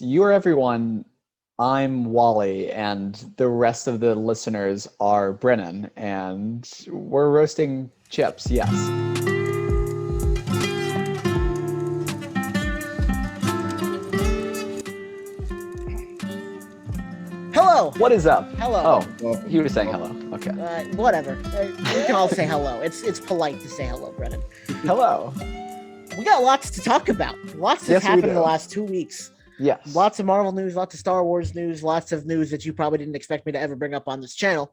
You're everyone. I'm Wally, and the rest of the listeners are Brennan, and we're roasting chips, yes. Hello. What is up? Hello. Oh, he was saying hello. Okay. Whatever. We can all say hello. It's polite to say hello, Brennan. Hello. We got lots to talk about. Lots has happened in the last 2 weeks. Yes. Lots of Marvel news, lots of Star Wars news, lots of news that you probably didn't expect me to ever bring up on this channel,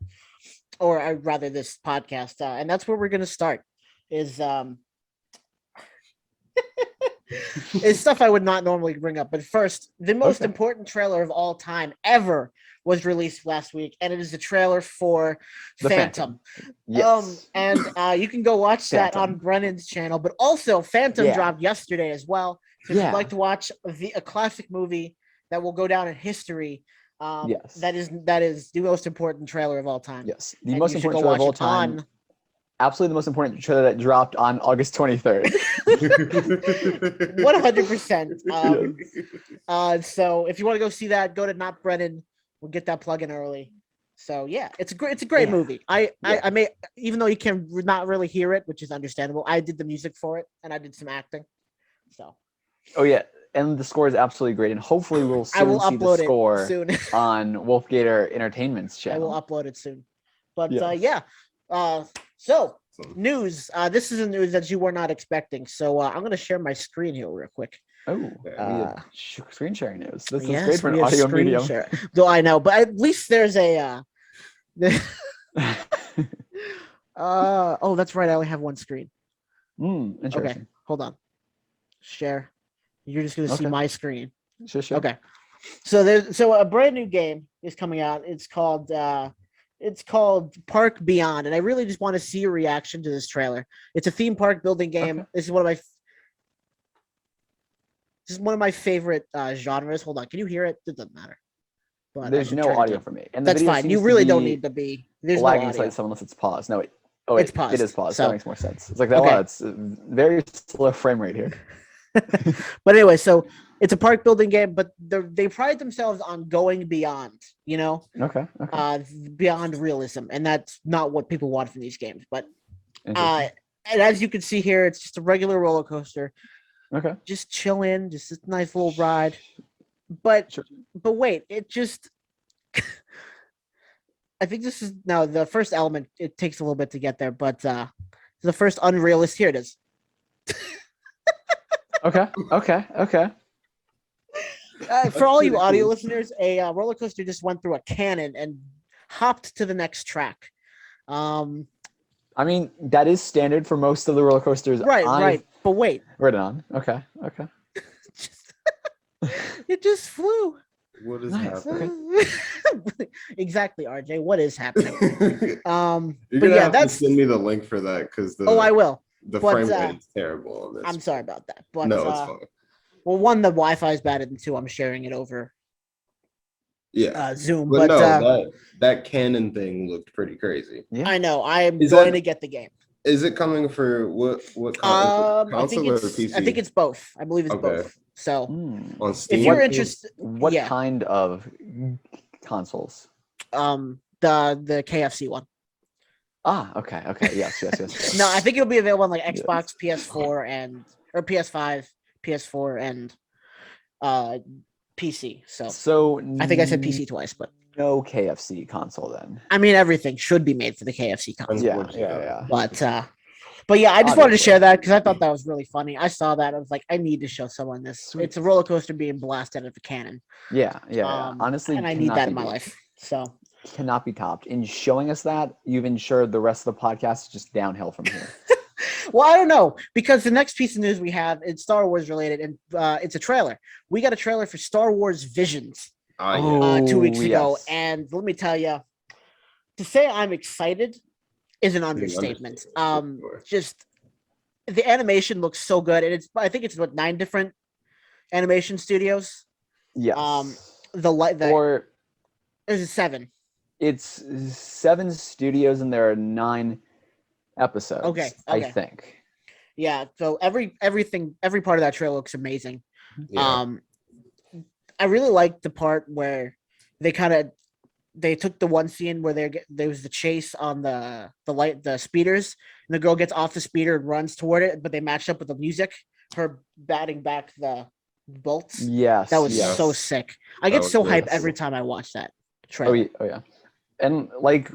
or rather this podcast. And that's where we're going to start. Is is stuff I would not normally bring up. But first, the most important trailer of all time ever was released last week, and it is the trailer for Phantom. Yes. And you can go watch that on Brennan's channel, but also Phantom dropped yesterday as well. So if you'd like to watch a classic movie that will go down in history, that is the most important trailer of all time. Yes, the most important trailer of all time. Absolutely the most important trailer that dropped on August 23rd. 100%. So if you want to go see that, go to Not Brennan. We'll get that plug in early. So yeah, it's a great movie. I may, even though you can not really hear it, which is understandable, I did the music for it and I did some acting. So. Oh yeah, and the score is absolutely great, and hopefully we'll soon see the score on WolfGator Entertainment's channel. I will upload it soon. But so news. This is a news that you were not expecting. So I'm going to share my screen here real quick. Oh, screen sharing news. This is great for an audio medium. Though I know, but at least there's a. Oh, that's right. I only have one screen. Interesting. Okay, hold on. Share. You're just going to see my screen. Sure. Okay. So a brand new game is coming out. It's called Park Beyond, and I really just want to see your reaction to this trailer. It's a theme park building game. This is one of my favorite genres. Hold on, can you hear it? It doesn't matter. But there's no audio for me, and that's fine. You really don't need to be. There's no audio. Unless it's paused. No, it's paused. It is paused. So that makes more sense. It's like that. Wow, it's a very slow frame rate here. But anyway, so it's a park building game, but they pride themselves on going beyond, beyond realism, and that's not what people want from these games. But and as you can see here, it's just a regular roller coaster. Okay, just chill in, just a nice little ride. But wait, it just. I think this is now the first element. It takes a little bit to get there, but the first unrealistic. Here it is. Okay. For all you audio listeners, a roller coaster just went through a cannon and hopped to the next track. I mean, that is standard for most of the roller coasters. Right. But wait. Right on. Okay. It just flew. What is happening? Exactly, RJ. What is happening? You're gonna have to send me the link for that because I will. The frame rate is terrible on this. I'm sorry about that. But no, it's fine. Well, one, the Wi-Fi is bad, and two, I'm sharing it over Zoom. But no, that cannon thing looked pretty crazy. Yeah. I know. I'm going to get the game. Is it coming for what console or PC? I think it's both. I believe it's both. So on Steam, if you're interested, what kind of consoles? The KFC one. Okay. Yes. No, I think it'll be available on like Xbox, PS4, or PS5, PS4, and PC. So I think I said PC twice, but no KFC console then. I mean, everything should be made for the KFC console. Yeah. But yeah, I just wanted to share that because I thought that was really funny. I saw that. I was like, I need to show someone this. Sweet. It's a roller coaster being blasted out of a cannon. Yeah. Honestly, and I need that in my life. So cannot be topped. In showing us that, you've ensured the rest of the podcast is just downhill from here. Well, I don't know, because the next piece of news we have is Star Wars related, and it's a trailer. We got a trailer for Star Wars Visions 2 weeks ago, and let me tell you, to say I'm excited is an understatement. Just the animation looks so good, and I think it's 9 different animation studios. Yes. There's 7. It's 7 studios, and there are 9 episodes. Okay. I think. Yeah. So every part of that trailer looks amazing. Yeah. I really liked the part where they took the one scene where there was the chase on the speeders, and the girl gets off the speeder and runs toward it, but they matched up with the music, her batting back the bolts. Yes, that was yes. so sick. I get so hyped every time I watch that trailer. Oh yeah. And like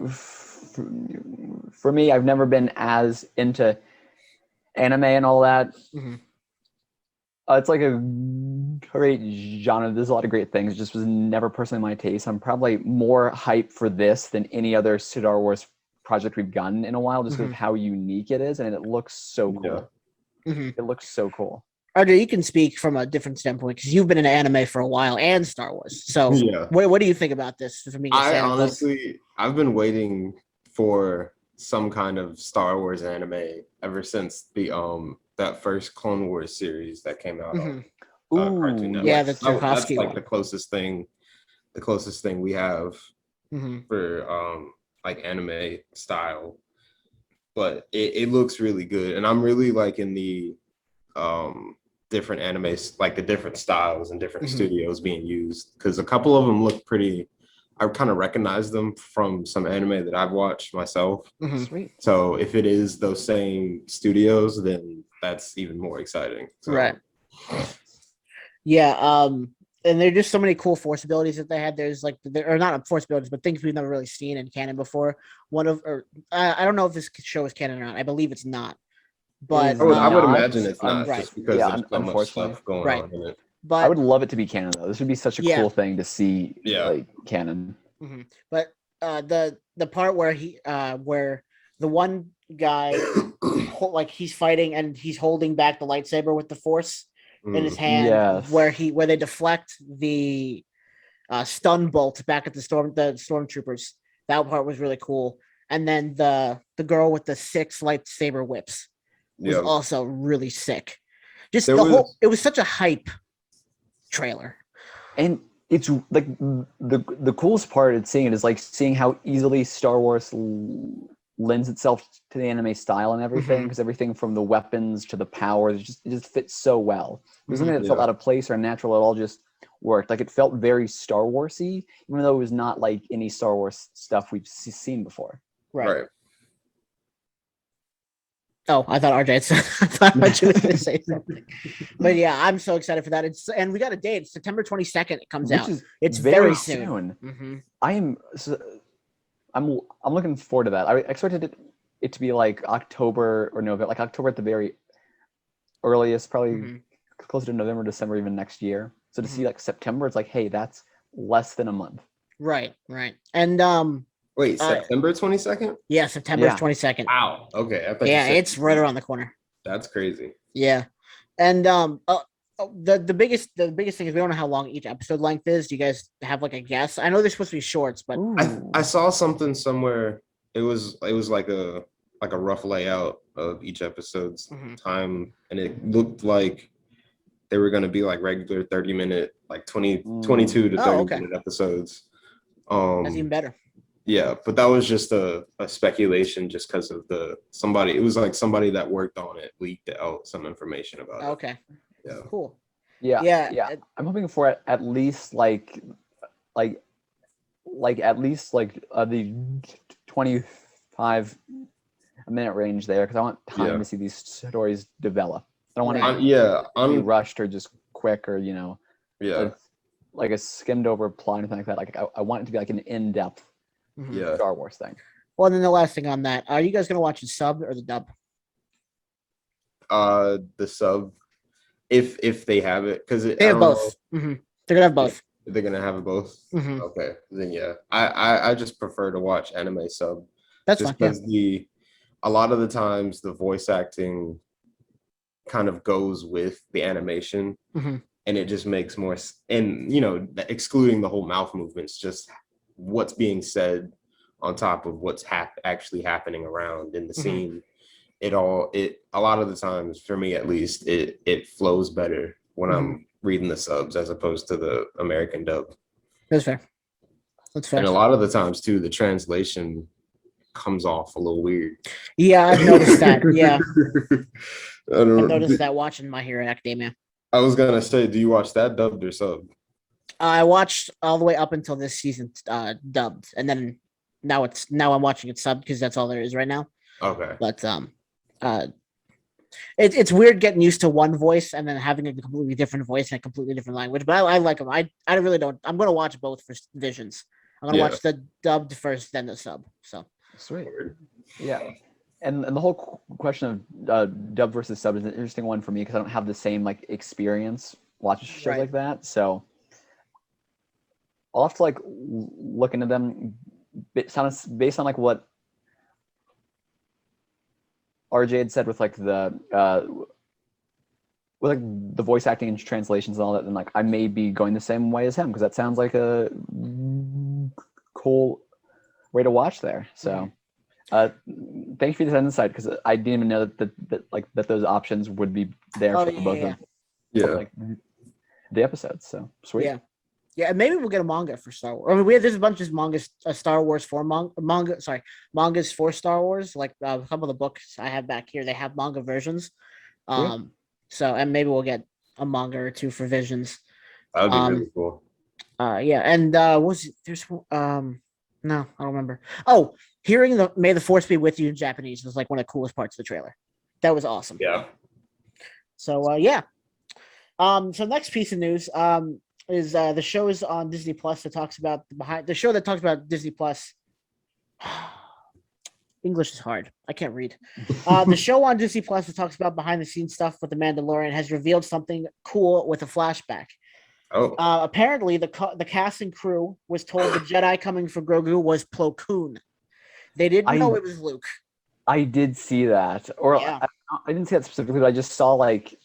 for me, I've never been as into anime and all that. Mm-hmm. It's like a great genre. There's a lot of great things. It just was never personally my taste. I'm probably more hyped for this than any other Star Wars project we've gotten in a while, just because of how unique it is, and it looks so cool. Yeah. Mm-hmm. It looks so cool. RJ, you can speak from a different standpoint because you've been in anime for a while and Star Wars. So, what do you think about this? For me, I've been waiting for some kind of Star Wars anime ever since the that first Clone Wars series that came out on Cartoon Network. Yeah, that's like the closest thing we have for like anime style. But it looks really good, and I'm really liking the different animes, like the different styles and different studios being used, because a couple of them look pretty. I kind of recognize them from some anime that I've watched myself. Sweet. So if it is those same studios, then that's even more exciting. So. Right. Yeah. And there are just so many cool force abilities that they had. There's like, or not force abilities, but things we've never really seen in canon before. I don't know if this show is canon or not. I believe it's not. But I would imagine it's not, right. just because there's so much stuff going on in it. But I would love it to be canon though. This would be such a cool thing to see, like canon. Mm-hmm. But the part where where the one guy like he's fighting and he's holding back the lightsaber with the force in his hand, where they deflect the stun bolt back at the stormtroopers. That part was really cool. And then the girl with the 6 lightsaber whips was also really sick. Just it was such a hype trailer. And it's like the coolest part of seeing it is like seeing how easily Star Wars lends itself to the anime style and everything, because everything from the weapons to the powers it just fits so well. There's nothing that felt out of place or unnatural. It all just worked. Like it felt very Star Wars-y, even though it was not like any Star Wars stuff we've seen before. Right. Oh, I thought RJ you were going to say something. But yeah, I'm so excited for that. And we got a date. It's September 22nd. It comes out. It's very soon. I'm looking forward to that. I expected it to be like October or November, like October at the very earliest, probably closer to November, December, even next year. So to see like September, it's like, hey, that's less than a month. Right. And wait, September 22nd? Yeah, September 22nd. Wow. Okay. It's right around the corner. That's crazy. Yeah. And the biggest thing is we don't know how long each episode length is. Do you guys have like a guess? I know they're supposed to be shorts, but I saw something somewhere. It was like a rough layout of each episode's time, and it looked like they were going to be like regular 30-minute, like 22 to 30-minute episodes. That's even better. Yeah, but that was just a speculation, just because of it was like somebody that worked on it leaked out some information about it. Okay. Yeah. Cool. Yeah. I'm hoping for at least like at least like the 25-minute range there, because I want time to see these stories develop. I don't want to be rushed or just quick or like a skimmed over plot or anything like that. Like I want it to be like an in-depth Star Wars thing. Well, and then the last thing on that, are you guys going to watch the sub or the dub? The sub, if they have it, because they have both. They're gonna have both. They're gonna have it both. Okay, then I just prefer to watch anime sub. That's just fine. Because a lot of the times the voice acting kind of goes with the animation, and it just makes more. And excluding the whole mouth movements, just what's being said on top of what's actually happening around in the scene. A lot of the times, for me at least, it flows better when I'm reading the subs as opposed to the American dub. That's fair. And a lot of the times too, the translation comes off a little weird. Yeah, I've noticed that. Yeah, I've noticed that watching My Hero Academia. I was gonna say, do you watch that dubbed or sub? I watched all the way up until this season dubbed, and then now I'm watching it subbed because that's all there is right now. Okay. But it's weird getting used to one voice and then having a completely different voice and a completely different language. But I like them. I really don't. I'm gonna watch both for Visions. I'm gonna watch the dubbed first, then the sub. So sweet. Yeah. And the whole question of dub versus sub is an interesting one for me because I don't have the same like experience watching shows like that. So I'll have to like look into them based on like what RJ had said with like the with like the voice acting and translations and all that. And like I may be going the same way as him because that sounds like a cool way to watch there. So. Thank you for this insight because I didn't even know that those options would be there for both of like, the episodes. So sweet. Yeah. Maybe we'll get a manga for Star Wars. I mean, there's a bunch of mangas, Star Wars for mangas for Star Wars. Like some of the books I have back here, they have manga versions. So and maybe we'll get a manga or two for Visions. That would be really cool. And there's no, I don't remember. Oh, hearing the "May the Force be with you" in Japanese was like one of the coolest parts of the trailer. That was awesome. Yeah. So yeah. So next piece of news is the show is on Disney Plus that talks about the show that talks about Disney Plus. English is hard. I can't read. The show on Disney Plus that talks about behind the scenes stuff with the Mandalorian has revealed something cool with a flashback. Oh. Apparently, the cast and crew was told the Jedi coming for Grogu was Plo Koon. They didn't know it was Luke. I did see that, or I didn't see that specifically, but I just saw like it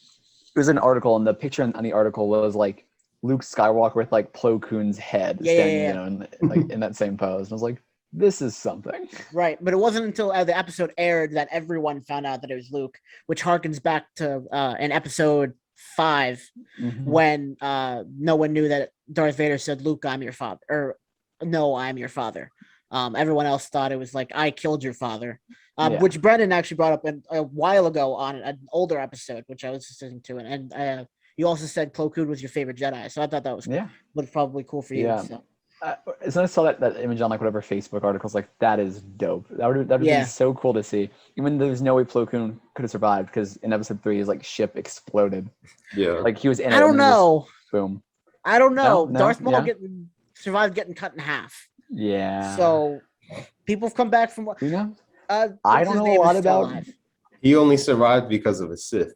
was an article, and the picture on the article was like Luke Skywalker with like Plo Koon's head standing, in that same pose. And I was like, this is something. Right, but it wasn't until the episode aired that everyone found out that it was Luke, which harkens back to an episode 5 when no one knew that Darth Vader said, "Luke, I'm your father," or "No, I'm your father." Everyone else thought it was like, "I killed your father," which Brennan actually brought up a while ago on an older episode, which I was listening to, and you also said Plo Koon was your favorite Jedi, so I thought that was probably cool for you. Yeah. So. As soon as I saw that image on like whatever Facebook articles, like that is dope. That would have been so cool to see. Even though there's no way Plo Koon could have survived because in episode 3 his like ship exploded. Yeah, like he was in. I don't know. Boom. I don't know. No? Darth Maul survived getting cut in half. Yeah. So people have come back from. You know, I don't know a lot about. Alive. He only survived because of his Sith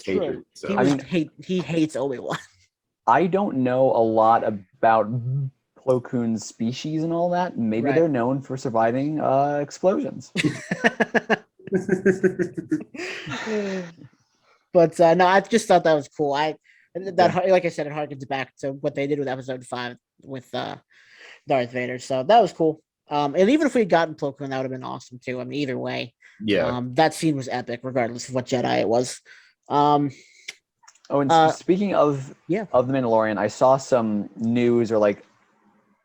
hatred. So. He hates Obi-Wan. I don't know a lot about Plo Koon's species and all that. Maybe they're known for surviving explosions. But no, I just thought that was cool. Like I said, it harkens back to what they did with episode 5 with Darth Vader. So that was cool. And even if we had gotten Plo Koon, that would have been awesome too. I mean, either way, that scene was epic, regardless of what Jedi it was. Speaking of the Mandalorian, I saw some news or like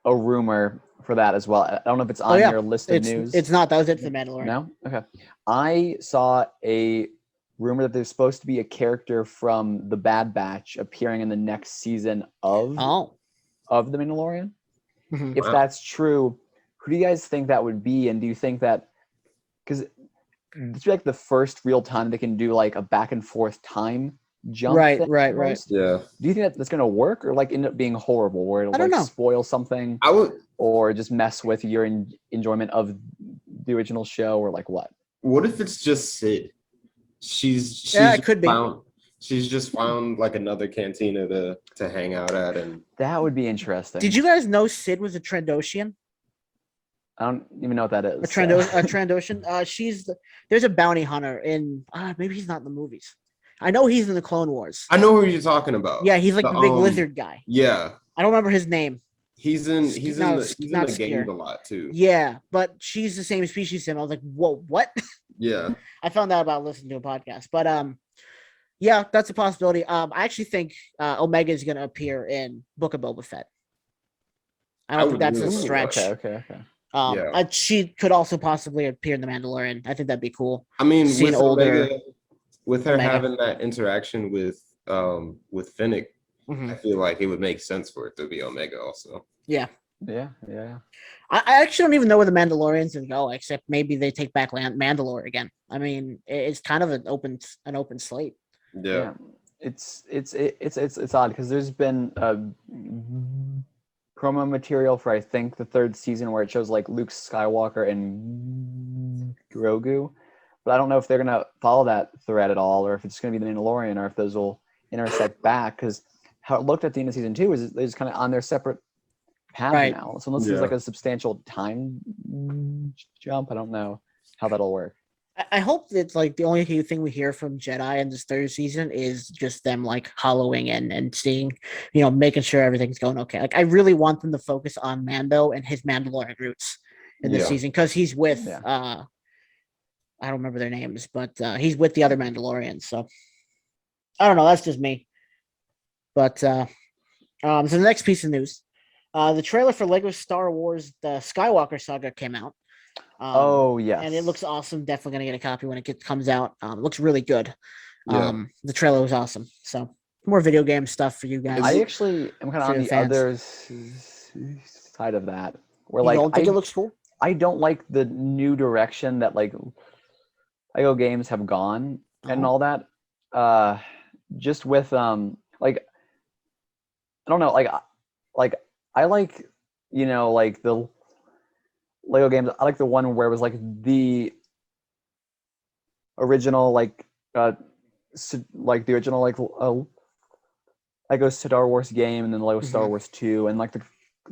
a rumor for that as well. I don't know if it's on your list of news. It's not. That was it for Mandalorian. No? Okay. I saw a rumor that there's supposed to be a character from the Bad Batch appearing in the next season of the Mandalorian. If that's true, who do you guys think that would be? And do you think that because it's like the first real time they can do like a back and forth time jump? Right. Yeah. Do you think that's going to work or like end up being horrible where it'll like spoil something? Or just mess with your enjoyment of the original show or like what? What if it's just Sid? She's it could be. She's just found like another cantina to hang out at, and that would be interesting. Did you guys know Sid was a Trandoshan? I don't even know what that is. A Trandoshan. There's a bounty hunter in. Maybe he's not in the movies. I know he's in the Clone Wars. I know who you're talking about. Yeah, he's like the big lizard guy. Yeah. I don't remember his name. He's in the game a lot too. Yeah, but she's the same species as him. I was like, whoa, what? Yeah. I found out about listening to a podcast. But yeah, that's a possibility. I actually think Omega is gonna appear in Book of Boba Fett. I don't think that's a stretch. Okay. She could also possibly appear in The Mandalorian. I think that'd be cool. I mean, with her having that interaction with Fennec, I feel like it would make sense for it to be Omega also. Yeah. Yeah. I actually don't even know where the Mandalorians would go, except maybe they take back Mandalore again. I mean, it's kind of an open slate. Yeah. It's odd because there's been promo material for I think the 3rd season where it shows like Luke Skywalker and Grogu, but I don't know if they're gonna follow that thread at all, or if it's gonna be the Mandalorian, or if those will intersect back. Because how it looked at the end of season 2 is they're just kind of on their separate path now. So unless there's like a substantial time jump, I don't know how that'll work. I hope it's like the only thing we hear from Jedi in this 3rd season is just them like hollowing and seeing, making sure everything's going okay. Like I really want them to focus on Mando and his Mandalorian roots in this season, because he's with I don't remember their names, but he's with the other Mandalorians. So I don't know. That's just me. But so the next piece of news, the trailer for Lego Star Wars: The Skywalker Saga came out. Yes, and it looks awesome. Definitely gonna get a copy when it comes out. It looks really good. The trailer was awesome. So more video game stuff for you guys. I actually am kind of on the other side of that, where you don't think it looks cool? I don't like the new direction that like Lego games have gone and all that. Just with like I don't know, like I like like the Lego games. I like the one where it was like the original like the original Lego Star Wars game, and then Lego Star Wars 2, and like the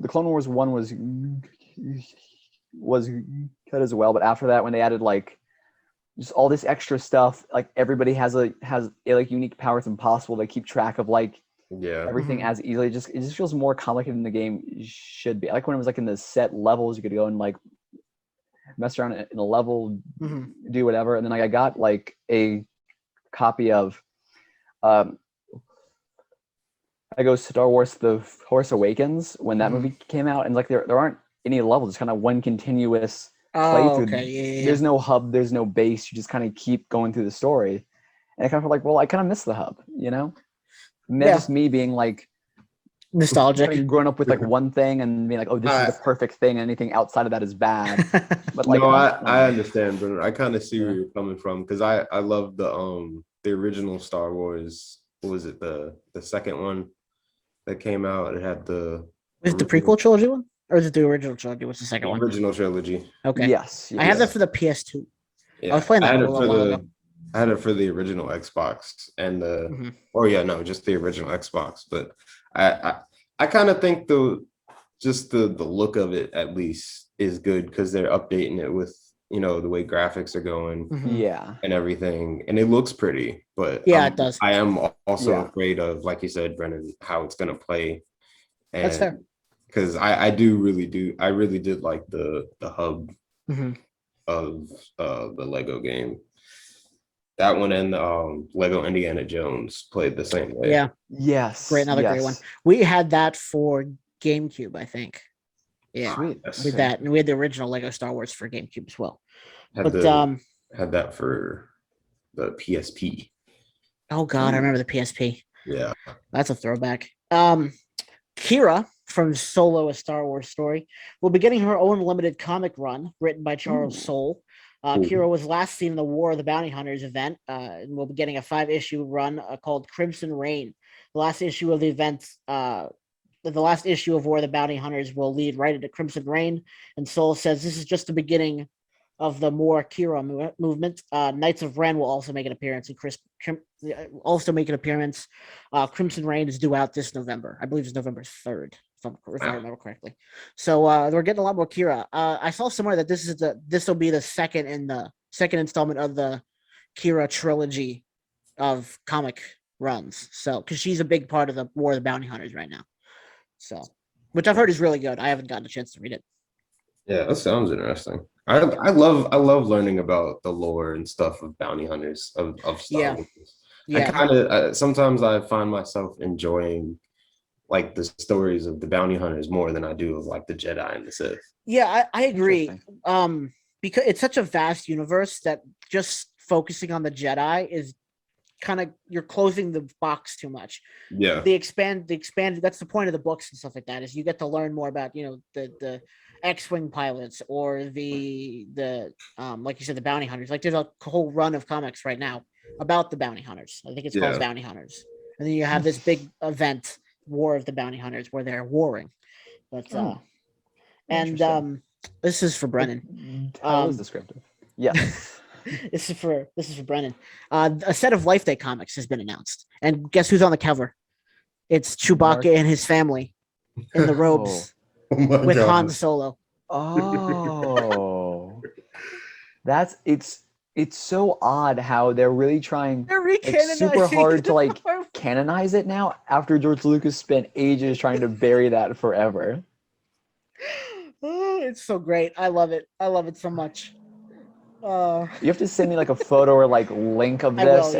Clone Wars 1 was good as well. But after that, when they added like just all this extra stuff, like everybody has like unique powers, impossible to keep track of like everything as easily. It just feels more complicated than the game should be. I like when it was like in the set levels, you could go and like mess around in a level, do whatever. And then like I got like a copy of Lego Star Wars: The Force Awakens when that movie came out, and like there aren't any levels. It's kind of one continuous playthrough. There's no hub, there's no base. You just kind of keep going through the story, and I kind of feel like, well, I kind of miss the hub, And that's just me being like nostalgic, growing up with like one thing and being like, oh, this is the perfect thing. Anything outside of that is bad. But like, no, I understand, Brennan. I kind of see where you're coming from, because I love the original Star Wars. What was it, the second one that came out? It had the prequel trilogy one, or is it the original trilogy? What's the second one? Original trilogy. Okay. Yes. I have that for the PS2. Yeah. I was playing that a little while ago. I had it for the original Xbox and just the original Xbox. But I kind of think the look of it at least is good, because they're updating it with the way graphics are going, and everything, and it looks pretty. But it does. I am also afraid of, like you said, Brennan, how it's gonna play. And that's fair. Because I really did like the hub of the Lego game. That one and Lego Indiana Jones played the same way. Yeah. Yes. Great one. We had that for GameCube, I think. Yeah. Sweet. With that, and we had the original Lego Star Wars for GameCube as well. Had that for the PSP. Oh God, I remember the PSP. Yeah. That's a throwback. Kira from Solo: A Star Wars Story will be getting her own limited comic run written by Charles Soule. Kira was last seen in the War of the Bounty Hunters event, and we'll be getting a 5-issue run called Crimson Reign. The last issue of the event, the last issue of War of the Bounty Hunters will lead right into Crimson Reign, and Soule says this is just the beginning of the more Kira movement. Knights of Ren will also make an appearance, Crimson Reign is due out this November. I believe it's November 3rd, if I remember correctly. So we're getting a lot more Kira. I saw somewhere that this will be the second installment of the Kira trilogy of comic runs. So because she's a big part of the War of the Bounty Hunters right now. So, which I've heard is really good. I haven't gotten a chance to read it. Yeah, that sounds interesting. I love learning about the lore and stuff of bounty hunters of Star Wars. Yeah. I kind of sometimes I find myself enjoying like the stories of the bounty hunters more than I do of like the Jedi and the Sith. Yeah, I agree. Because it's such a vast universe that just focusing on the Jedi is kind of you're closing the box too much. Yeah. They expand. That's the point of the books and stuff like that. Is you get to learn more about the X-wing pilots or the like you said, the bounty hunters. Like there's a whole run of comics right now about the bounty hunters. I think it's called Bounty Hunters. And then you have this big event, War of the Bounty Hunters, where they're warring. But and this is for Brennan. That was descriptive. Yes. This is for Brennan. A set of Life Day comics has been announced, and guess who's on the cover? It's Chewbacca and his family in the robes with God. Han Solo. Oh, it's so odd how they're really trying super hard to canonize it now after George Lucas spent ages trying to bury that forever. Oh, it's so great. I love it. I love it so much. You have to send me a photo or link of this.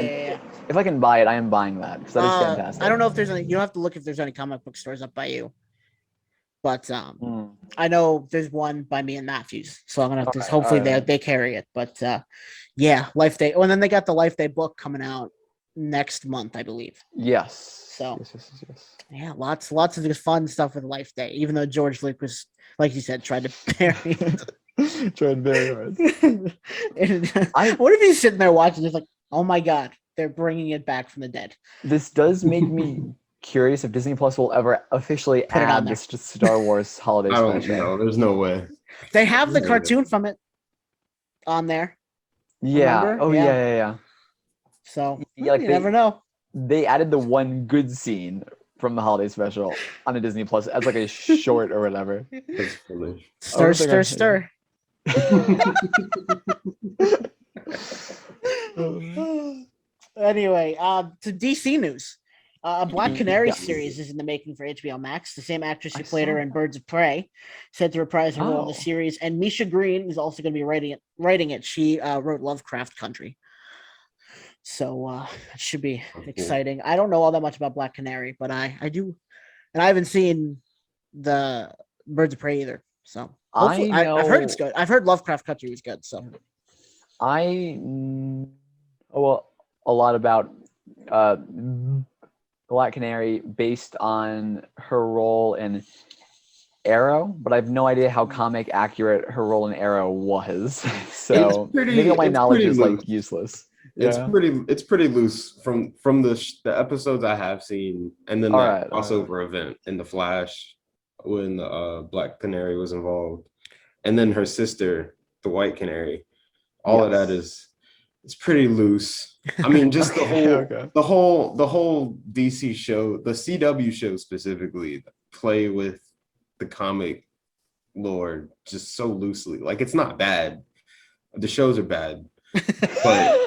If I can buy it, I am buying that because that is fantastic. I don't know if there's any. You don't have to look if there's any comic book stores up by you, but I know there's one by me and Matthews, so I'm gonna have to. Hopefully they carry it. But Life Day. Oh, and then they got the Life Day book coming out next month, I believe. Yes. So yeah, lots of just fun stuff with Life Day. Even though George Lucas, like you said, tried to bury it. Tried very hard. What if he's sitting there watching this oh my God, they're bringing it back from the dead. This does make me curious if Disney Plus will ever officially add this to Star Wars holiday special. I don't know. There's no way. They have the cartoon from it on there. Yeah. Remember? Oh yeah. So you never know. They added the one good scene from the holiday special on a Disney Plus as a short or whatever. That's foolish. Stir. Anyway, to DC news. A Black Canary series is in the making for HBO Max. The same actress who played her in Birds of Prey said to reprise her role in the series, and Misha Green is also going to be writing it. She wrote Lovecraft Country, so it should be exciting. I don't know all that much about Black Canary, but I do, and I haven't seen the Birds of Prey either. So I've heard it's good. I've heard Lovecraft Country is good. So I know a lot about Black Canary based on her role in Arrow, but I have no idea how comic accurate her role in Arrow was. So maybe all my knowledge is useless. Yeah. It's pretty loose from the episodes I have seen, and then the crossover event in the Flash when Black Canary was involved, and then her sister, the White Canary. All of that is pretty loose. I mean, just the whole DC show, the CW show specifically, play with the comic lore just so loosely. It's not bad. The shows are bad, but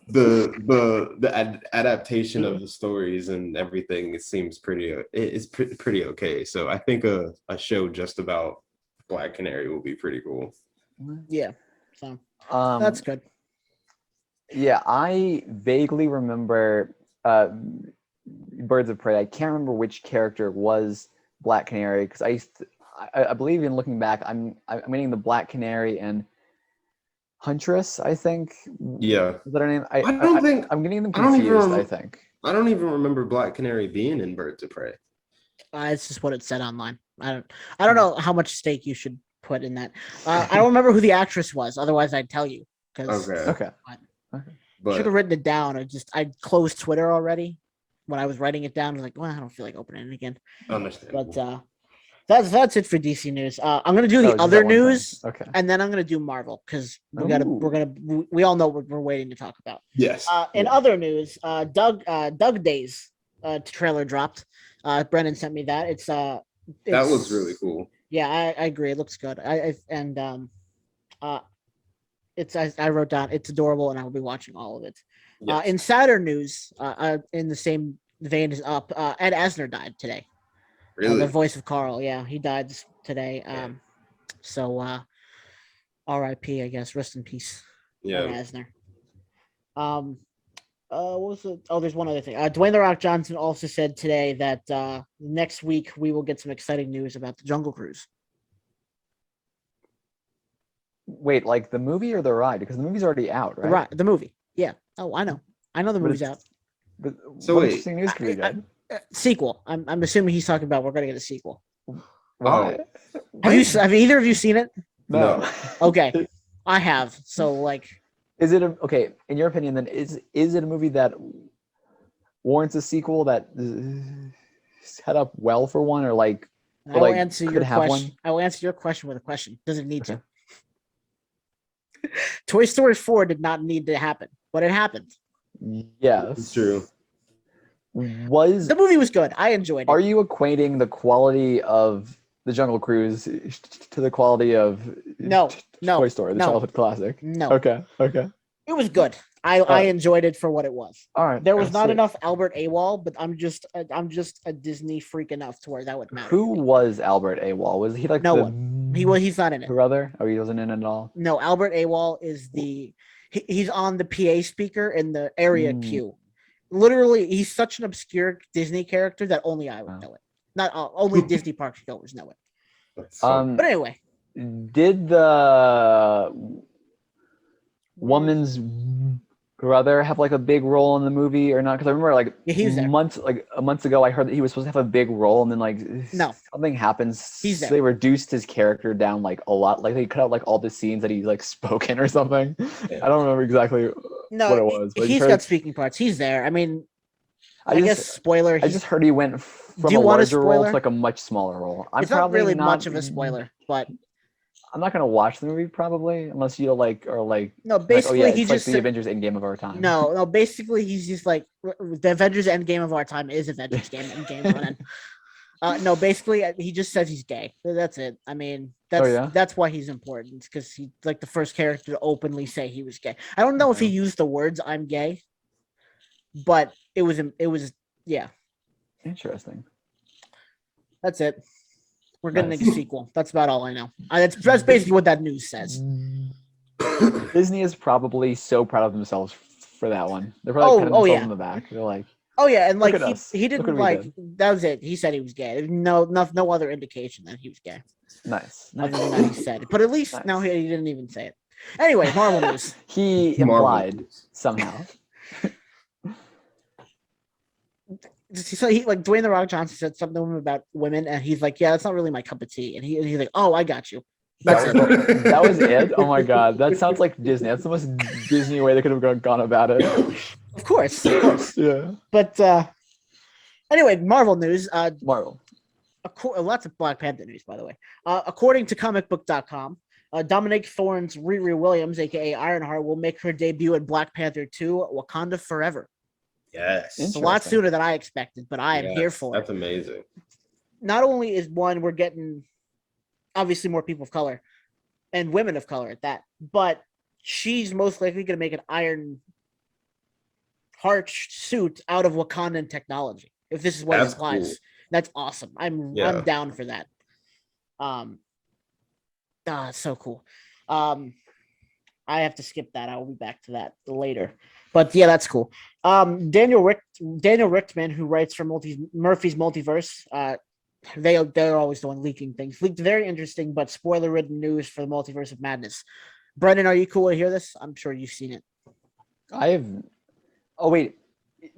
the adaptation of the stories and everything, it seems pretty okay. So I think a show just about Black Canary will be pretty cool. Yeah, so that's good. Yeah, I vaguely remember Birds of Prey. I can't remember which character was Black Canary because I believe in looking back, I'm meaning the Black Canary and Huntress, I think. Yeah. Is that her name? I'm getting them confused, I think. I don't even remember Black Canary being in Birds of Prey. It's just what it said online. I don't know how much stake you should put in that. I don't remember who the actress was. Otherwise, I'd tell you. Okay. I should have written it down. I closed Twitter already when I was writing it down. I was like, well, I don't feel like opening it again. Understandable. But that's it for DC news. I'm gonna do the other news, and then I'm gonna do Marvel because we all know what we're waiting to talk about. Yes. In other news, Doug Days trailer dropped. Brennan sent me that. That looks really cool. Yeah, I agree. It looks good. I wrote down it's adorable, and I will be watching all of it. Yes. In sadder news, in the same vein as Ed Asner died today. Really? The voice of Carl. Yeah, he died today. So R.I.P. I guess. Rest in peace. Yeah. Ed Asner. What was it? Oh, there's one other thing. Dwayne "The Rock" Johnson also said today that next week we will get some exciting news about the Jungle Cruise. Wait, the movie or the ride? Because the movie's already out, right? The movie. Yeah. Oh, I know. I know the But movie's it's- out. But So what wait. interesting news can you get? Sequel. I'm assuming he's talking about we're gonna get a sequel. Why? Have either of you seen it? No. Okay, I have. So like, Is it okay? In your opinion, then is it a movie that warrants a sequel that set up well for one, or like I will answer could your have question. one? I will answer your question with a question. Does it need Okay. to? Toy Story 4 did not need to happen, but it happened. Yes, It's true. The movie was good. I enjoyed it. Are you equating the quality of the Jungle Cruise to the quality of No, Toy Story, the childhood classic? No. Okay. It was good. I enjoyed it for what it was. All right. There was not sweet. enough Albert AWOL, but I'm just a Disney freak enough to where that would matter. Who was Albert AWOL? Was he like No the one. He's not in it. brother? Oh, he wasn't in it at all. No, Albert AWOL is he's on the PA speaker in the area queue. Literally, he's such an obscure Disney character that only I would know it. Not only Disney park goers know it. But anyway, did the woman's brother have like a big role in the movie or not? Because I remember like he was there. months ago, I heard that he was supposed to have a big role, and then like something happens. He's there. They reduced his character down like a lot. Like they cut out like all the scenes that he like spoke in or something. I don't remember exactly what it was. But he's got speaking parts. He's there. I mean, I guess spoiler. I just heard he went from Do you a want a larger role spoiler? to like a much smaller role. It's not really much of a spoiler, but I'm not gonna watch the movie probably unless you like or like. No, basically like, oh, yeah, he it's just like the Avengers Endgame of our time. No, basically he's just like the Avengers Endgame of our time is Avengers Endgame. No, basically he just says he's gay. That's it. I mean, that's why he's important, because he's like the first character to openly say he was gay. I don't know if he used the words "I'm gay," but it was yeah. Interesting. That's it. We're getting a sequel. That's about all I know. That's basically what that news says. Disney is probably so proud of themselves for that one. They're probably patting themselves on the back. They're like, oh yeah, and like he Look didn't like that was it. He said he was gay. There's no other indication that he was gay. Nice. Other than that, he said it. But at least now he didn't even say it. Anyway, Marvel news. He implied somehow. So he like Dwayne the Rock Johnson said something about women, and he's like, "Yeah, that's not really my cup of tea." And he's like, "Oh, I got you." That was it. Oh my god, that sounds like Disney. That's the most Disney way they could have gone about it. Of course. Yeah. But anyway, Marvel news. Marvel. Lots of Black Panther news, by the way. According to comicbook.com, Dominique Thorne's Riri Williams, aka Ironheart, will make her debut in Black Panther 2: Wakanda Forever. Yes. It's a lot sooner than I expected, but I am here for it. That's amazing. Not only is we're getting obviously more people of color and women of color at that, but she's most likely going to make an Iron Heart suit out of Wakandan technology. If this is what it implies, cool. That's awesome. I'm down for that. It's so cool. I have to skip that. I will be back to that later. But yeah, that's cool. Daniel Richtman, who writes for Murphy's Multiverse, they're always the one leaking things. Leaked very interesting but spoiler-ridden news for the Multiverse of Madness. Brennan, are you cool to hear this? I'm sure you've seen it. Oh wait,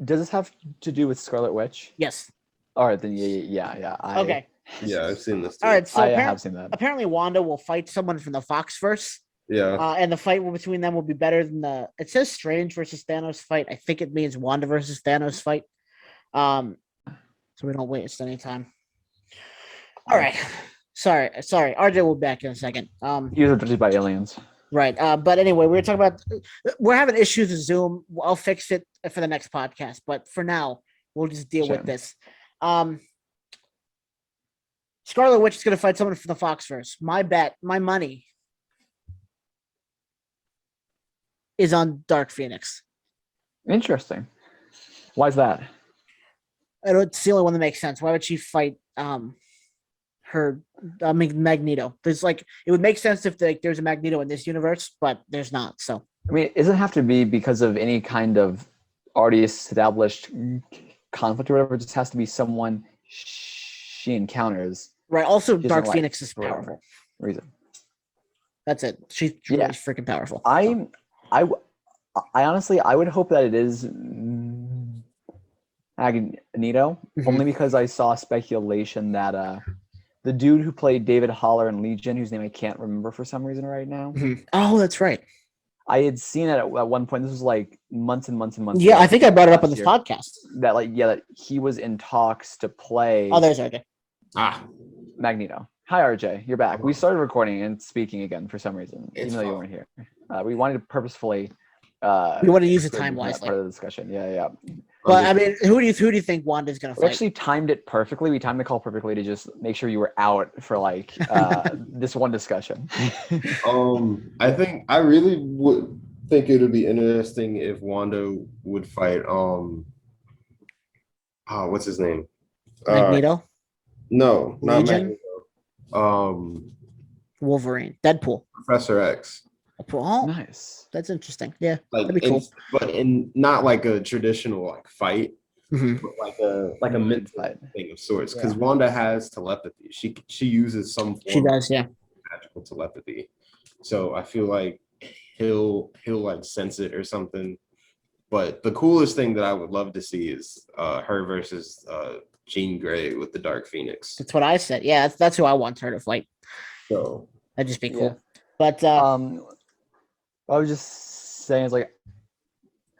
does this have to do with Scarlet Witch? Yes. All right, then yeah. Okay. Yeah, I've seen this too. All right, so I have seen that. Apparently, Wanda will fight someone from the Foxverse. Yeah. And the fight between them will be better than it says Strange versus Thanos fight. I think it means Wanda versus Thanos fight. So we don't waste any time. All right. Sorry. RJ will be back in a second. He was abducted by aliens. Right. But anyway, we're having issues with Zoom. I'll fix it for the next podcast. But for now, we'll just deal with this. Scarlet Witch is going to fight someone from the Foxverse. My money is on Dark Phoenix. Interesting. Why is that? It's the only one that makes sense. Why would she fight Magneto? There's it would make sense if there's a Magneto in this universe, but there's not. So I mean, it doesn't have to be because of any kind of already established conflict or whatever. It just has to be someone she encounters. Right. Also, Dark Phoenix is powerful. Reason. That's it. She's really freaking powerful. I I would hope that it is Magneto, only because I saw speculation that the dude who played David Haller in Legion, whose name I can't remember for some reason right now. Oh, that's right. I had seen it at one point. This was like months and months and months Yeah, ago, I think I brought it up on this podcast. That he was in talks to play. Oh, there's RJ. Magneto. Hi, RJ. You're back. We started recording and speaking again for some reason, even though you weren't here. We wanted to purposefully. We want to use the time wisely. Part of the discussion. Yeah. But I mean, who do you think Wanda's gonna fight? We actually timed it perfectly. We timed the call perfectly to just make sure you were out for like this one discussion. I really would think it would be interesting if Wanda would fight what's his name? Magneto? No, not Legion? Magneto. Wolverine, Deadpool, Professor X. Oh, nice. That's interesting. Yeah, like that'd be cool. But in not like a traditional like fight, but like a mental fight thing of sorts. Because Wanda has telepathy. She uses some form she does, of magical telepathy. So I feel like he'll like sense it or something. But the coolest thing that I would love to see is her versus Jean Grey with the Dark Phoenix. That's what I said. Yeah, that's who I want her to fight. So that'd just be cool. But I was just saying, it's like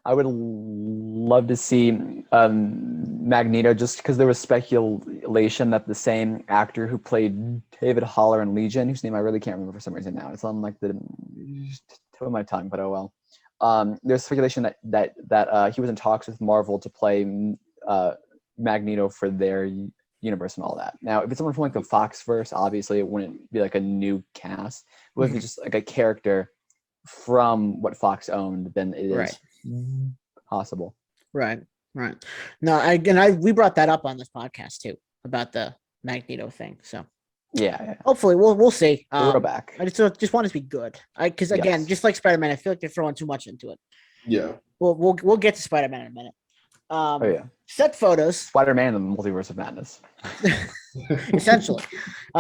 I would love to see Magneto, just because there was speculation that the same actor who played David Haller in Legion, whose name I really can't remember for some reason now, it's on like the tip of my tongue, but oh well. There's speculation that he was in talks with Marvel to play Magneto for their universe and all that. Now, if it's someone from like the Foxverse, obviously it wouldn't be like a new cast. But if it's just like a character from what Fox owned, then it is possible. Right. No, we brought that up on this podcast too about the Magneto thing. So yeah. Hopefully, we'll see. We'll back. I just want it to be good. Because again, just like Spider-Man, I feel like they're throwing too much into it. Yeah. We'll get to Spider-Man in a minute. Set photos. Spider-Man and the Multiverse of Madness. Essentially.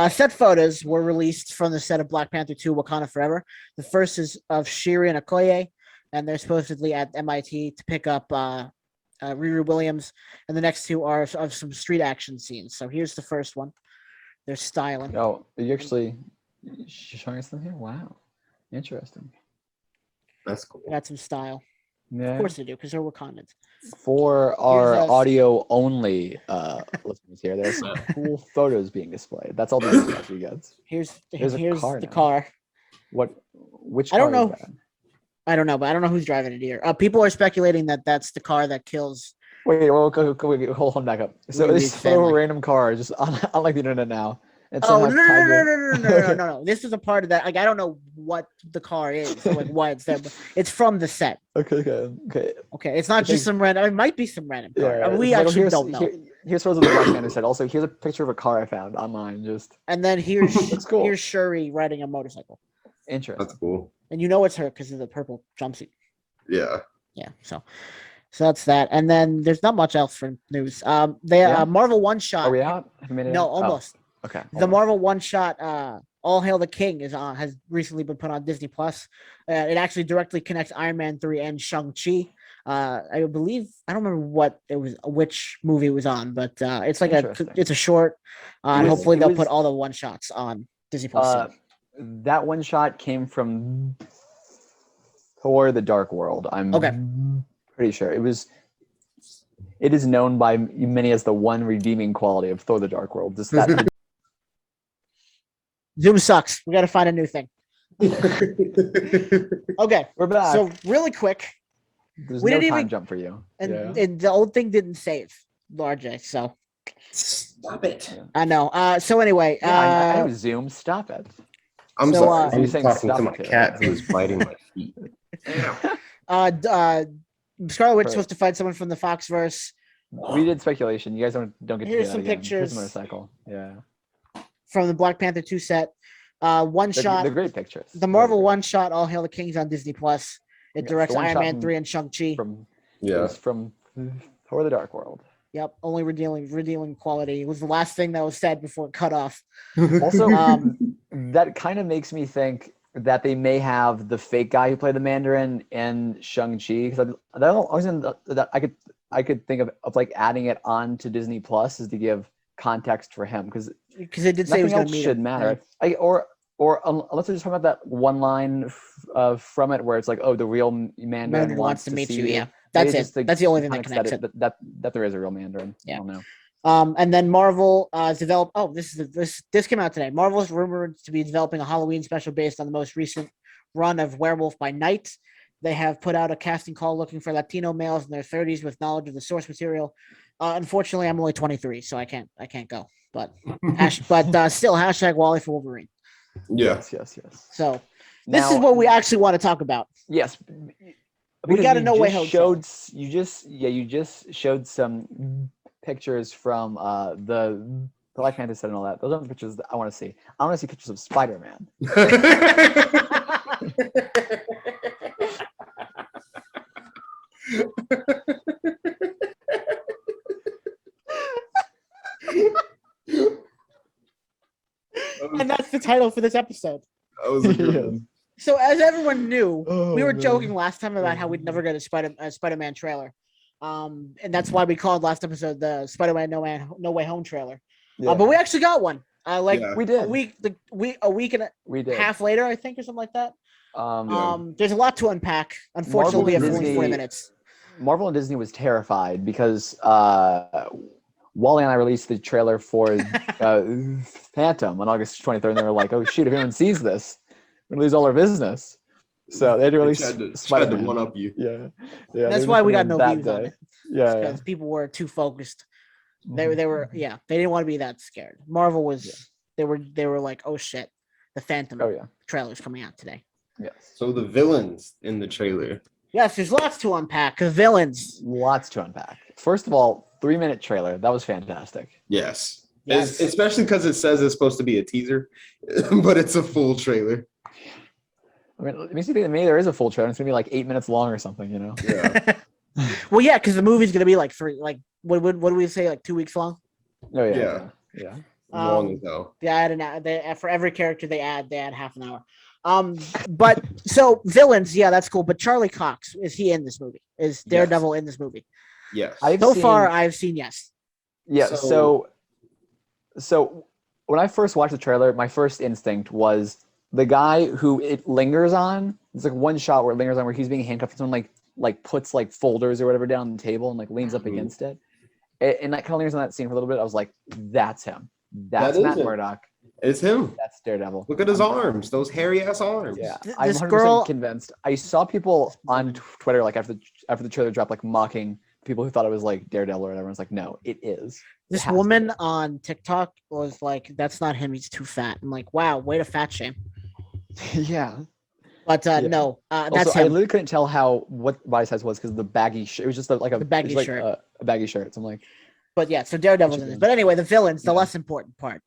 Set photos were released from the set of Black Panther 2 Wakanda Forever. The first is of Shiri and Okoye, and they're supposedly at MIT to pick up Riri Williams, and the next two are of some street action scenes. So here's the first one. They're styling. Oh, you actually showing us them here? Wow. Interesting. That's cool. Got some style. Yeah. Of course they do, because they're Wakandans. For our audio only listeners here, there's some cool photos being displayed. That's all the details you get. Here's the car. Which I don't car know. is that? I don't know, but I don't know who's driving it here. People are speculating that that's the car that kills. Wait, hold on back up. So this so random car just on like the internet now. No. This is a part of that. Like, I don't know what the car is, or like why it's there, but it's from the set. Okay. It's not just some random. It might be some random car. Yeah, we actually don't know. Here's what the Black Panther said. Also, here's a picture of a car I found online. And then here's cool. Here's Shuri riding a motorcycle. Interesting. That's cool. And you know it's her because of the purple jumpsuit. Yeah. So that's that. And then there's not much else for news. Marvel one shot. Are we out? Have we made it no, out? almost. Oh, okay. The Marvel one shot. All Hail the King has recently been put on Disney Plus. It actually directly connects Iron Man 3 and Shang-Chi. I believe I don't remember which movie it was on, but it's like it's a short. Hopefully they'll put all the one shots on Disney Plus. That one shot came from Thor: The Dark World. I'm pretty sure it is known by many as the one redeeming quality of Thor: The Dark World. Just that. Zoom sucks. We got to find a new thing. Okay, we're back. So really quick, there's no time jump for you. And the old thing didn't save, RJ. So stop it. Yeah. I know. So anyway, I know Zoom. Stop it. I'm sorry. I'm talking to my cat who is biting my feet. Scarlet Witch supposed to fight someone from the Foxverse. We did speculation. You guys don't get to Here's do that some again. pictures. Here's a motorcycle. Yeah. From the Black Panther 2 set. One shot. They're great pictures. The Marvel one shot, All Hail the Kings on Disney Plus. It directs Iron Man 3 and Shang-Chi. From Thor: The Dark World. Yep, only redeeming quality. It was the last thing that was said before it cut off. Also, that kind of makes me think that they may have the fake guy who played the Mandarin in Shang-Chi, because that I could think of like adding it on to Disney Plus is to give context for him, because it did say it was nothing going to else should matter. Unless they're just talking about that one line from it where it's like, oh, the real Mandarin wants to meet you. Yeah, that's it. That's the only thing that connects it. That there is a real Mandarin. Yeah. I don't know. And then Marvel developed. Oh, this came out today. Marvel is rumored to be developing a Halloween special based on the most recent run of Werewolf by Night. They have put out a casting call looking for Latino males in their 30s with knowledge of the source material. Unfortunately, I'm only 23, so I can't go. But still, hashtag Wally for Wolverine. Yes. So this is what we actually want to talk about. Yes. We got to know way home. You just showed some pictures from the Black Panther set and all that. Those aren't the pictures that I want to see. I want to see pictures of Spider-Man. And that's the title for this episode. That was a good one. So as everyone knew, we were joking last time about how we'd never get a Spider-Man trailer. And that's why we called last episode the Spider-Man No Way Home trailer. Yeah. But we actually got one. We did. A week and a half later, I think, or something like that. There's a lot to unpack. Unfortunately, we have only 40 minutes. Marvel and Disney was terrified because Wally and I released the trailer for Phantom on August 23rd, and they were like, "Oh shoot! If anyone sees this, we're gonna lose all our business." So they had to release Spider-Man. To one up you. Yeah. That's why we got no views on it. Yeah, because people were too focused. They were they didn't want to be that scared. Marvel was they were like, "Oh shit, the Phantom trailer's coming out today." Yes. So the villains in the trailer. Yes, there's lots to unpack. Villains. Lots to unpack. First of all, 3-minute trailer. That was fantastic. Yes. Especially because it says it's supposed to be a teaser, but it's a full trailer. I mean, it makes me think that maybe there is a full trailer. It's gonna be like 8 minutes long or something, you know? Yeah. Well, yeah, because the movie's gonna be like what do we say, like 2 weeks long? Oh yeah. Long ago. For every character they add half an hour. But so villains, that's cool. But Charlie Cox, is he in this movie? Is Daredevil in this movie? Yes. Far, I've seen yes. Yeah. So when I first watched the trailer, my first instinct was the guy who it lingers on. It's like one shot where it lingers on where he's being handcuffed, and someone like puts like folders or whatever down on the table and like leans up against it. And that kind of lingers on that scene for a little bit. I was like, that's him. That's Matt Murdock. It's him. That's Daredevil. Look at his arms, those hairy ass arms. Yeah, I'm 100% convinced. I saw people on Twitter like after the trailer dropped, like mocking people who thought it was like Daredevil or whatever. It's like, no, it is. This woman on TikTok was like, "That's not him. He's too fat." I'm like, "Wow, way to fat shame." Yeah. But no, that's also, him. I literally couldn't tell what body size was because of the baggy shirt. It was just like a baggy shirt. A baggy shirt. So I'm like. But yeah, so Daredevil's in this. But anyway, the villains, the less important part.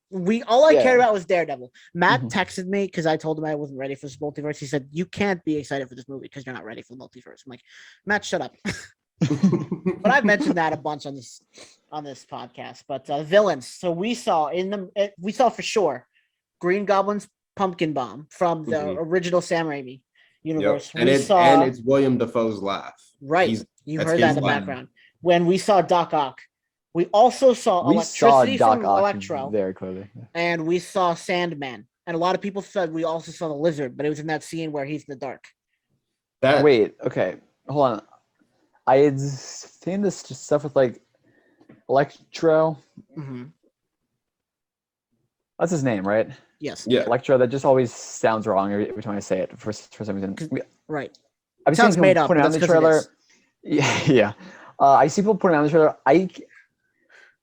All I cared about was Daredevil. Matt texted me because I told him I wasn't ready for this multiverse. He said, "You can't be excited for this movie because you're not ready for the multiverse." I'm like, Matt, shut up. But I've mentioned that a bunch on this podcast. But villains. So we saw for sure Green Goblin's pumpkin bomb from the original Sam Raimi universe. Yep. And it's William Dafoe's laugh. Right. You heard that in the background. When we saw Doc Ock. We also saw electricity from Electro very clearly, and we saw Sandman. And a lot of people said we also saw the Lizard, but it was in that scene where he's in the dark. Wait, okay, hold on. I had seen this stuff with like Electro. Mm-hmm. That's his name, right? Yes. Yeah. Electro. That just always sounds wrong every time I say it for some reason. Right. I've seen people putting on the trailer. Yeah. I see people putting on the trailer.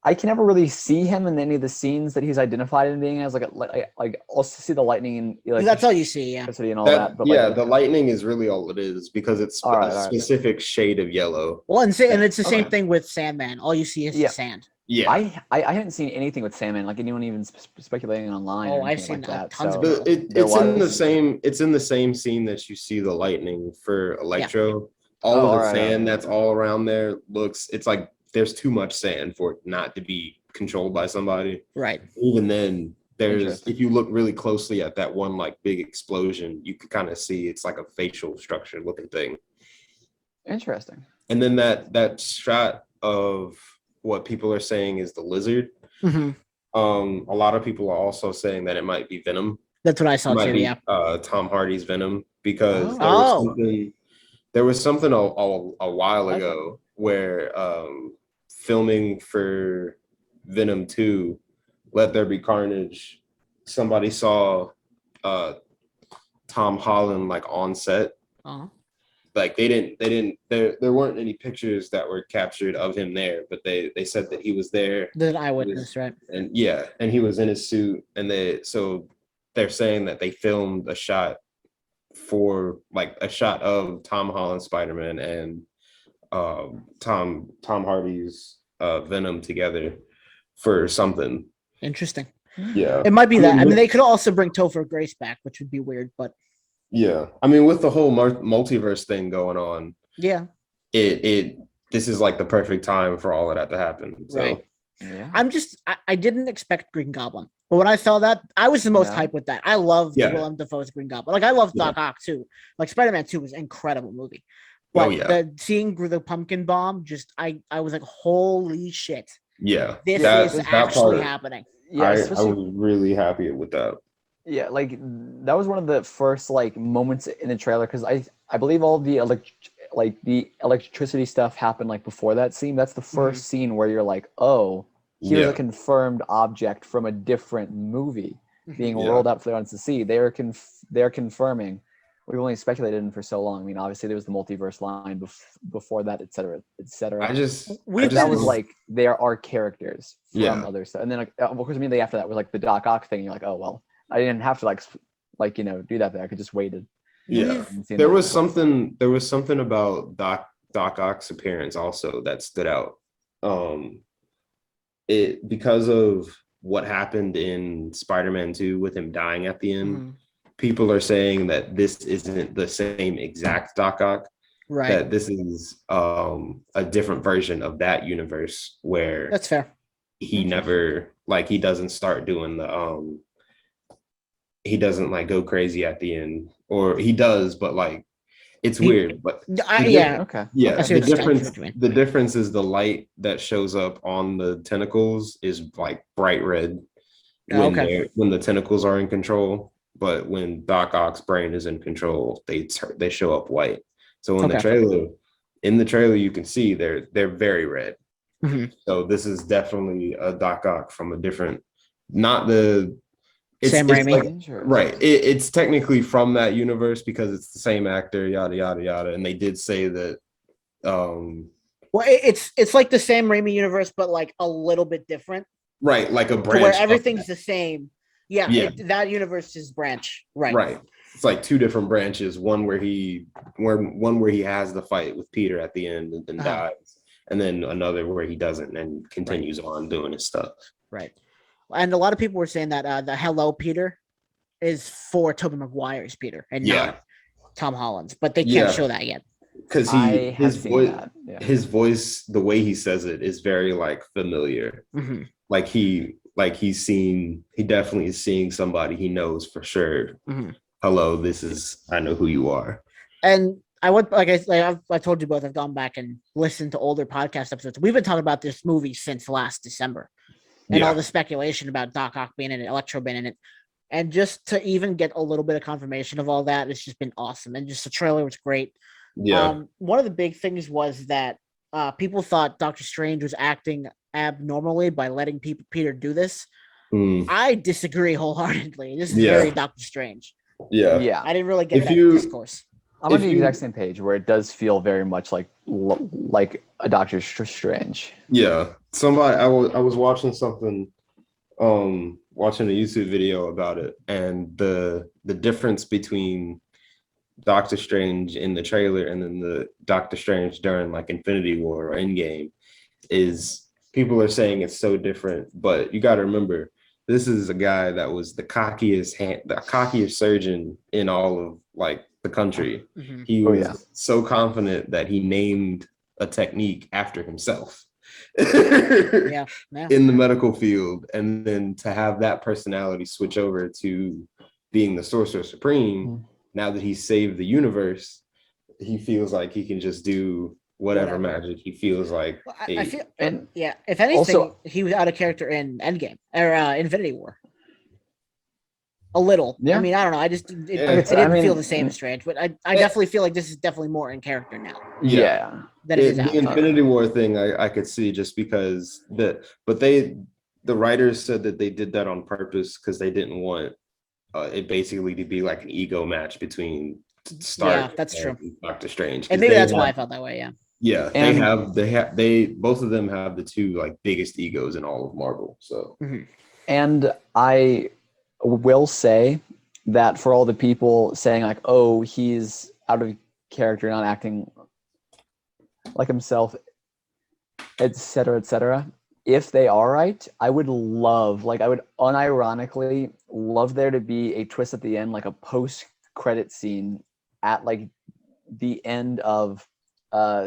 I can never really see him in any of the scenes that he's identified in being as. Like also see the lightning and that's all you see, yeah. And all that. But the lightning is really all it is because it's a specific shade of yellow. Well, and it's the same thing with Sandman. All you see is the sand. Yeah, I haven't seen anything with Sandman, like anyone even speculating online. Oh, I've seen that. Tons of it's in the same scene that you see the lightning for Electro. Yeah. All of the sand that's all around there it's like there's too much sand for it not to be controlled by somebody. Right. Even then, if you look really closely at that one like big explosion, you could kind of see it's like a facial structure looking thing. Interesting. And then that shot of what people are saying is the lizard. Mm-hmm. A lot of people are also saying that it might be Venom. That's what I saw too. Yeah. Tom Hardy's Venom, because there was something a while ago where filming for Venom 2, Let There Be Carnage, somebody saw Tom Holland like on set. Uh-huh. Like there weren't any pictures that were captured of him there, but they said that he was there. There's an eyewitness, right? And and he was in his suit, and they're saying that they filmed a shot of Tom Holland Spider-Man and Tom Hardy's Venom together for something. Interesting. Yeah, it might be that. I mean, they could also bring Topher Grace back, which would be weird, but yeah, I mean, with the whole multiverse thing going on, this is like the perfect time for all of that to happen. So. Right. Yeah. I didn't expect Green Goblin, but when I saw that, I was the most hyped with that. I love Willem Dafoe's Green Goblin. Like, I love Doc Ock too. Like, Spider-Man 2 was an incredible movie. But seeing the pumpkin bomb, I was like, holy shit. Yeah. This is actually happening. Yeah, I was really happy with that. Yeah, like that was one of the first like moments in the trailer, because I believe all the electricity stuff happened like before that scene. That's the first scene where you're like, oh, here's a confirmed object from a different movie being rolled out for the audience to see. They're confirming. We've only speculated for so long. I mean, obviously there was the multiverse line before that, et cetera, et cetera. That was like, there are characters from other stuff. And then, of course, immediately after that was like the Doc Ock thing. You're like, oh, well, I didn't have to do that there. I could just waited. Yeah. There was something about Doc Ock's appearance also that stood out. Because of what happened in Spider-Man 2 with him dying at the end. People are saying that this isn't the same exact Doc Ock, right? That this is a different version of that universe where that's fair. He never he doesn't start doing the he doesn't like go crazy at the end, or he does, but like it's weird. But the difference is the light that shows up on the tentacles is like bright red when the tentacles are in control. But when Doc Ock's brain is in control, they show up white. So in the trailer, you can see they're very red. So this is definitely a Doc Ock from a different, not the Sam Raimi, right? It's technically from that universe because it's the same actor, yada yada yada. And they did say that. Well, it's like the Sam Raimi universe, but like a little bit different, right? Like a branch where everything's the same. Yeah. That universe is branch, right? Right. It's like two different branches. One where he has the fight with Peter at the end and then dies, and then another where he doesn't and continues on doing his stuff. Right. And a lot of people were saying that the Hello Peter is for Tobey Maguire's Peter and not Tom Holland's, but they can't show that yet. Because his voice, the way he says it is very like familiar. He definitely is seeing somebody he knows for sure. Hello, I know who you are. And I went, I told you both, I've gone back and listened to older podcast episodes. We've been talking about this movie since last December, and all the speculation about Doc Ock being in it, Electro being in it. And just to even get a little bit of confirmation of all that, it's just been awesome. And just the trailer was great. Yeah. One of the big things was that people thought Doctor Strange was acting abnormally by letting Peter do this. I disagree wholeheartedly. This is very Doctor Strange. Yeah. I didn't really get that discourse. I'm on the exact same page where it does feel very much like a Doctor Strange. Yeah. I was watching something, watching a YouTube video about it, and the difference between Doctor Strange in the trailer and then the Doctor Strange during like Infinity War or Endgame is people are saying it's so different, but you got to remember this is a guy that was the cockiest surgeon in all of like the country. He was so confident that he named a technique after himself. Yeah. in the medical field, and then to have that personality switch over to being the Sorcerer Supreme. Now that he's saved the universe, he feels like he can just do whatever magic he feels like. Well, I feel, and if anything, also, he was out of character in Endgame or Infinity War. A little. Yeah. I mean, I don't know. I didn't feel the same Strange, but I definitely feel like this is definitely more in character now. Yeah. Than it is the Infinity War thing, I could see just because the writers said that they did that on purpose because they didn't want it basically to be like an ego match between Stark that's true. Doctor Strange. And maybe that's why I felt that way, yeah. Yeah, they both of them have the two like biggest egos in all of Marvel. So and I will say that for all the people saying like, oh, he's out of character, not acting like himself, etc., if they are right, I would unironically love there to be a twist at the end, like a post-credit scene at like the end of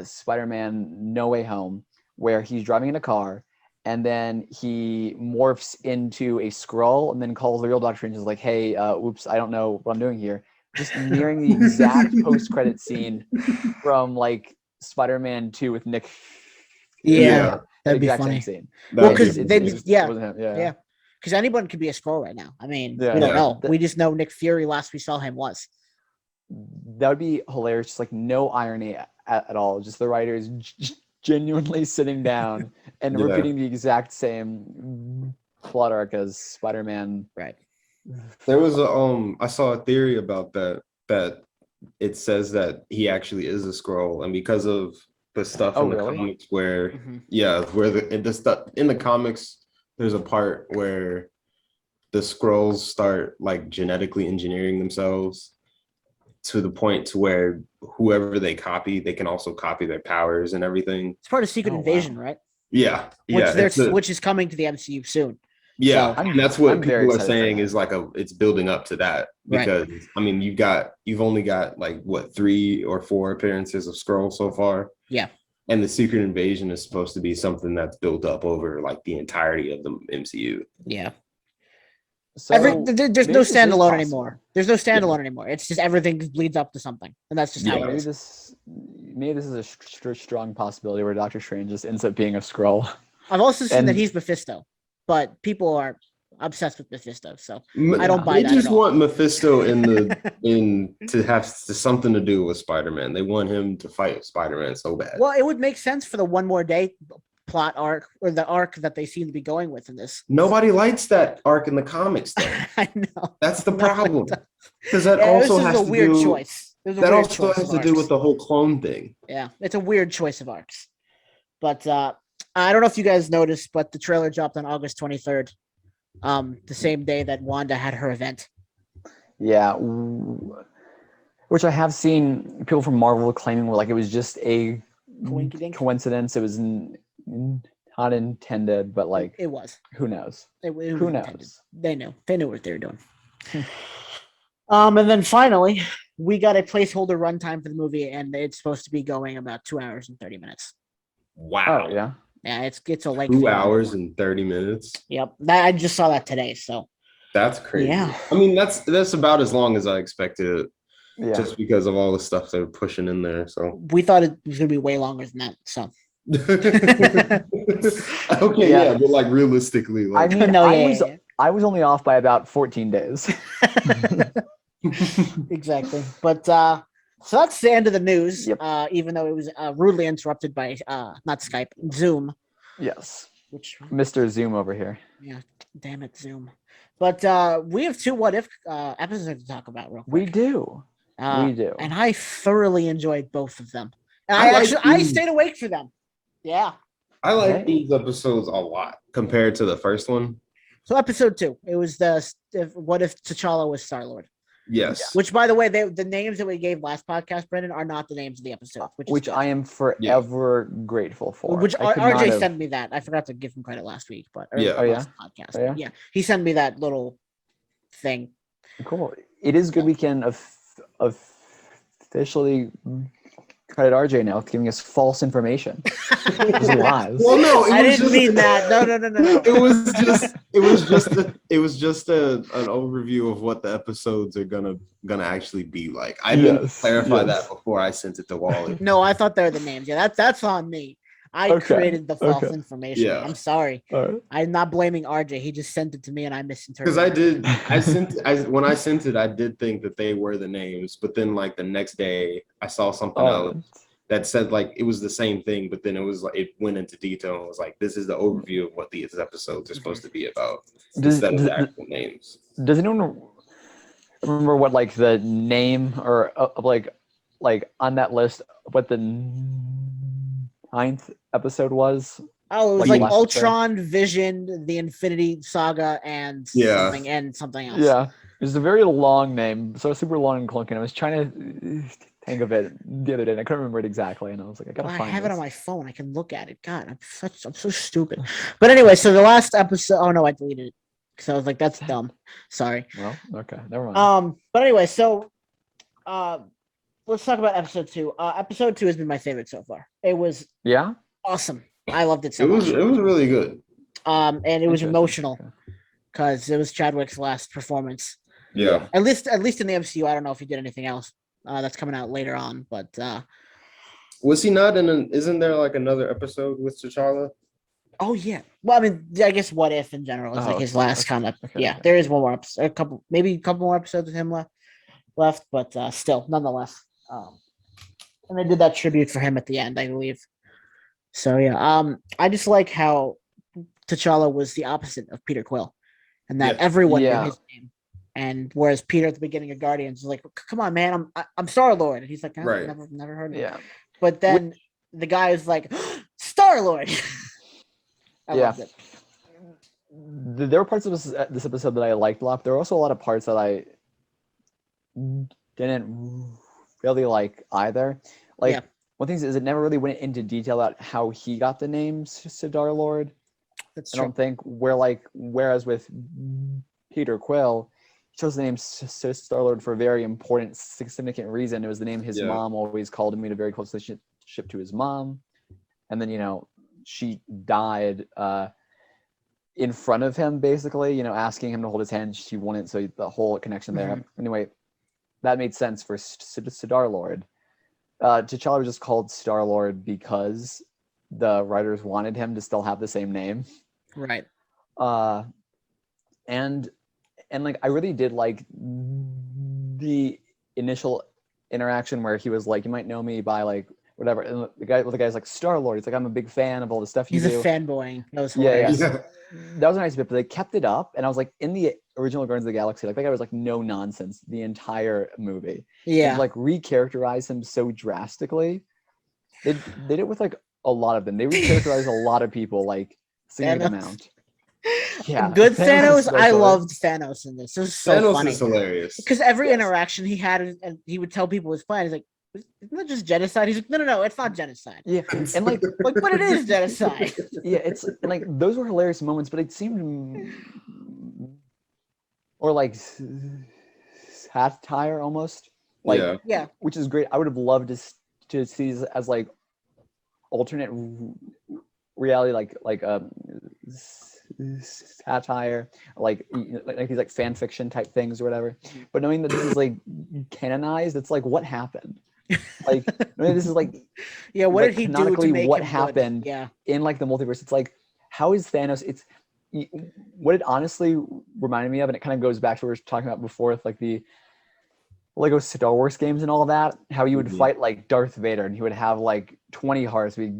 Spider-Man No Way Home, where he's driving in a car and then he morphs into a Skrull and then calls the real Doctor Strange and is like, hey, oops, I don't know what I'm doing here. Just nearing the exact post-credit scene from like Spider-Man 2 with Nick. Yeah, that'd be funny. Scene. Well, because because anyone could be a Skrull right now. I mean, we don't know. We just know Nick Fury. Last we saw him was. That would be hilarious. Just like no irony at all. Just the writers genuinely sitting down and repeating the exact same plot arc as Spider-Man. Right. There was I saw a theory about that it says that he actually is a Skrull, and because of the stuff in the comics where where the stuff in the comics, there's a part where the Skrulls start like genetically engineering themselves to the point to where whoever they copy, they can also copy their powers and everything. It's part of Secret Invasion, right? Yeah. Which is coming to the MCU soon. Yeah, so, and that's what people are saying is like it's building up to that because I mean you've only got like what 3 or 4 appearances of Skrull so far. Yeah. And the Secret Invasion is supposed to be something that's built up over like the entirety of the MCU. Yeah. So there's no standalone anymore. There's no standalone anymore. It's just everything leads up to something, and that's just how it is. Maybe this is a strong possibility where Doctor Strange just ends up being a Skrull. I've also seen that he's Mephisto, but people are obsessed with Mephisto, so I don't buy that. They just want Mephisto to have something to do with Spider-Man. They want him to fight Spider-Man so bad. Well, it would make sense for the One More Day plot arc or the arc that they seem to be going with in this. Nobody likes that arc in the comics, though. I know. That's the problem. Because that also has a weird choice. That also has to do with the whole clone thing. Yeah, it's a weird choice of arcs. But I don't know if you guys noticed, but the trailer dropped on August 23rd, the same day that Wanda had her event. Yeah, which I have seen people from Marvel claiming like it was just a coincidence. It was not intended, but like it was. Who knows? Who knows? They knew. They knew what they were doing. And then finally, we got a placeholder runtime for the movie, and it's supposed to be going about 2 hours and 30 minutes. Wow. Oh, yeah. Yeah, it's a length. 2 hours and 30 minutes. Yep. I just saw that today, so that's crazy. Yeah. I mean, that's about as long as I expected it. Yeah. Just because of all the stuff they're pushing in there. So we thought it was gonna be way longer than that. So okay, yeah, but like realistically, like I mean, I was only off by about 14 days. Exactly. But so that's the end of the news. Yep. Even though it was rudely interrupted by not Skype, Zoom. Yes. Which Mr. Zoom over here. Yeah, damn it, Zoom. But we have 2 what if episodes to talk about real quick. We do. We do. And I thoroughly enjoyed both of them. And I stayed awake for them. Yeah. I like these episodes a lot compared to the first one. So episode 2, it was what if T'Challa was Star-Lord. Yes. Which, by the way, the names that we gave last podcast, Brennan, are not the names of the episodes. Which I am forever grateful for. Which RJ sent me that. I forgot to give him credit last week, but last podcast. Oh, yeah? Yeah, he sent me that little thing. Cool. It is good we can officially credit RJ now with giving us false information. Just lies. Well, no, I didn't mean that. No. It was just an overview of what the episodes are gonna actually be like. I didn't clarify that before I sent it to Wally. No, I thought they were the names. Yeah, that's on me. I created the false information. Yeah. I'm sorry. Right. I'm not blaming RJ. He just sent it to me and I misinterpreted. Because when I sent it, I did think that they were the names, but then like the next day I saw something else that said like it was the same thing, but then it was like it went into detail and was like, this is the overview of what these episodes are supposed to be about instead of the actual names. Does anyone remember what like the name or like on that list what the 9th episode was? Oh, it was like Ultron, Vision, the Infinity Saga, and something else. Yeah, it was a very long name, so super long and clunky. I was trying to think of it the other day, and I couldn't remember it exactly. And I was like, I gotta find it. I have it on my phone. I can look at it. God, I'm so stupid. But anyway, so the last episode. Oh no, I deleted it because I was like, that's dumb. Sorry. Well, okay, never mind. But anyway, so let's talk about episode 2. Episode 2 has been my favorite so far. It was awesome. I loved it so much. It was really good. And it was emotional because it was Chadwick's last performance. Yeah. At least in the MCU. I don't know if he did anything else that's coming out later on, but was he not in isn't there like another episode with T'Challa? Oh yeah. Well, I mean, I guess What If in general is like his last comment. Okay. There is one more episode, a couple more episodes with him left, but still, nonetheless. And they did that tribute for him at the end, I believe. So yeah, I just like how T'Challa was the opposite of Peter Quill, and that everyone knew his name. And whereas Peter at the beginning of Guardians was like, "Come on, man, I'm Star-Lord," and he's like, "Never heard of it." Yeah. But then the guy is like, "Star-Lord." I loved it. There were parts of this episode that I liked a lot. There were also a lot of parts that I didn't really like either. Like one thing is it never really went into detail about how he got the name Star-Lord. That's true. I don't think whereas with Peter Quill, he chose the name Star-Lord for a very important, significant reason. It was the name his mom always called him. He had a very close relationship to his mom. And then, she died in front of him, basically, asking him to hold his hand. She wanted, so the whole connection there. Mm-hmm. Anyway, that made sense for Star-Lord. T'Challa was just called Star-Lord because the writers wanted him to still have the same name. Right. And like I really did like the initial interaction where he was like, "You might know me by like whatever," and the guy's like, "Star-Lord." He's like, "I'm a big fan of all the stuff you do." He's a fanboy. That was hilarious. Yeah. That was a nice bit, but they kept it up, and I was like, in the original Guardians of the Galaxy, like that guy was like no nonsense the entire movie. Yeah. And, like recharacterize him so drastically. They did it with like a lot of them. They recharacterized a lot of people like significant amount. Yeah, good Thanos. I loved Thanos in this. It was so Thanos funny. Is hilarious because every interaction he had, and he would tell people his plan. He's like, "Isn't that just genocide?" He's like, "No, it's not genocide." Yeah, and like, but it is genocide. Yeah, it's and like those were hilarious moments, but it seemed or like satire almost. Like, which is great. I would have loved to see this as like alternate reality, like satire, like these like fan fiction type things or whatever. But knowing that this is like canonized, it's like what happened. Like this is like what did he do to make what him happened good? In like the multiverse. It's like how is Thanos? It's what it honestly reminded me of, and it kind of goes back to what we were talking about before with like the Lego Star Wars games and all that, how you would fight like Darth Vader and he would have like 20 hearts, be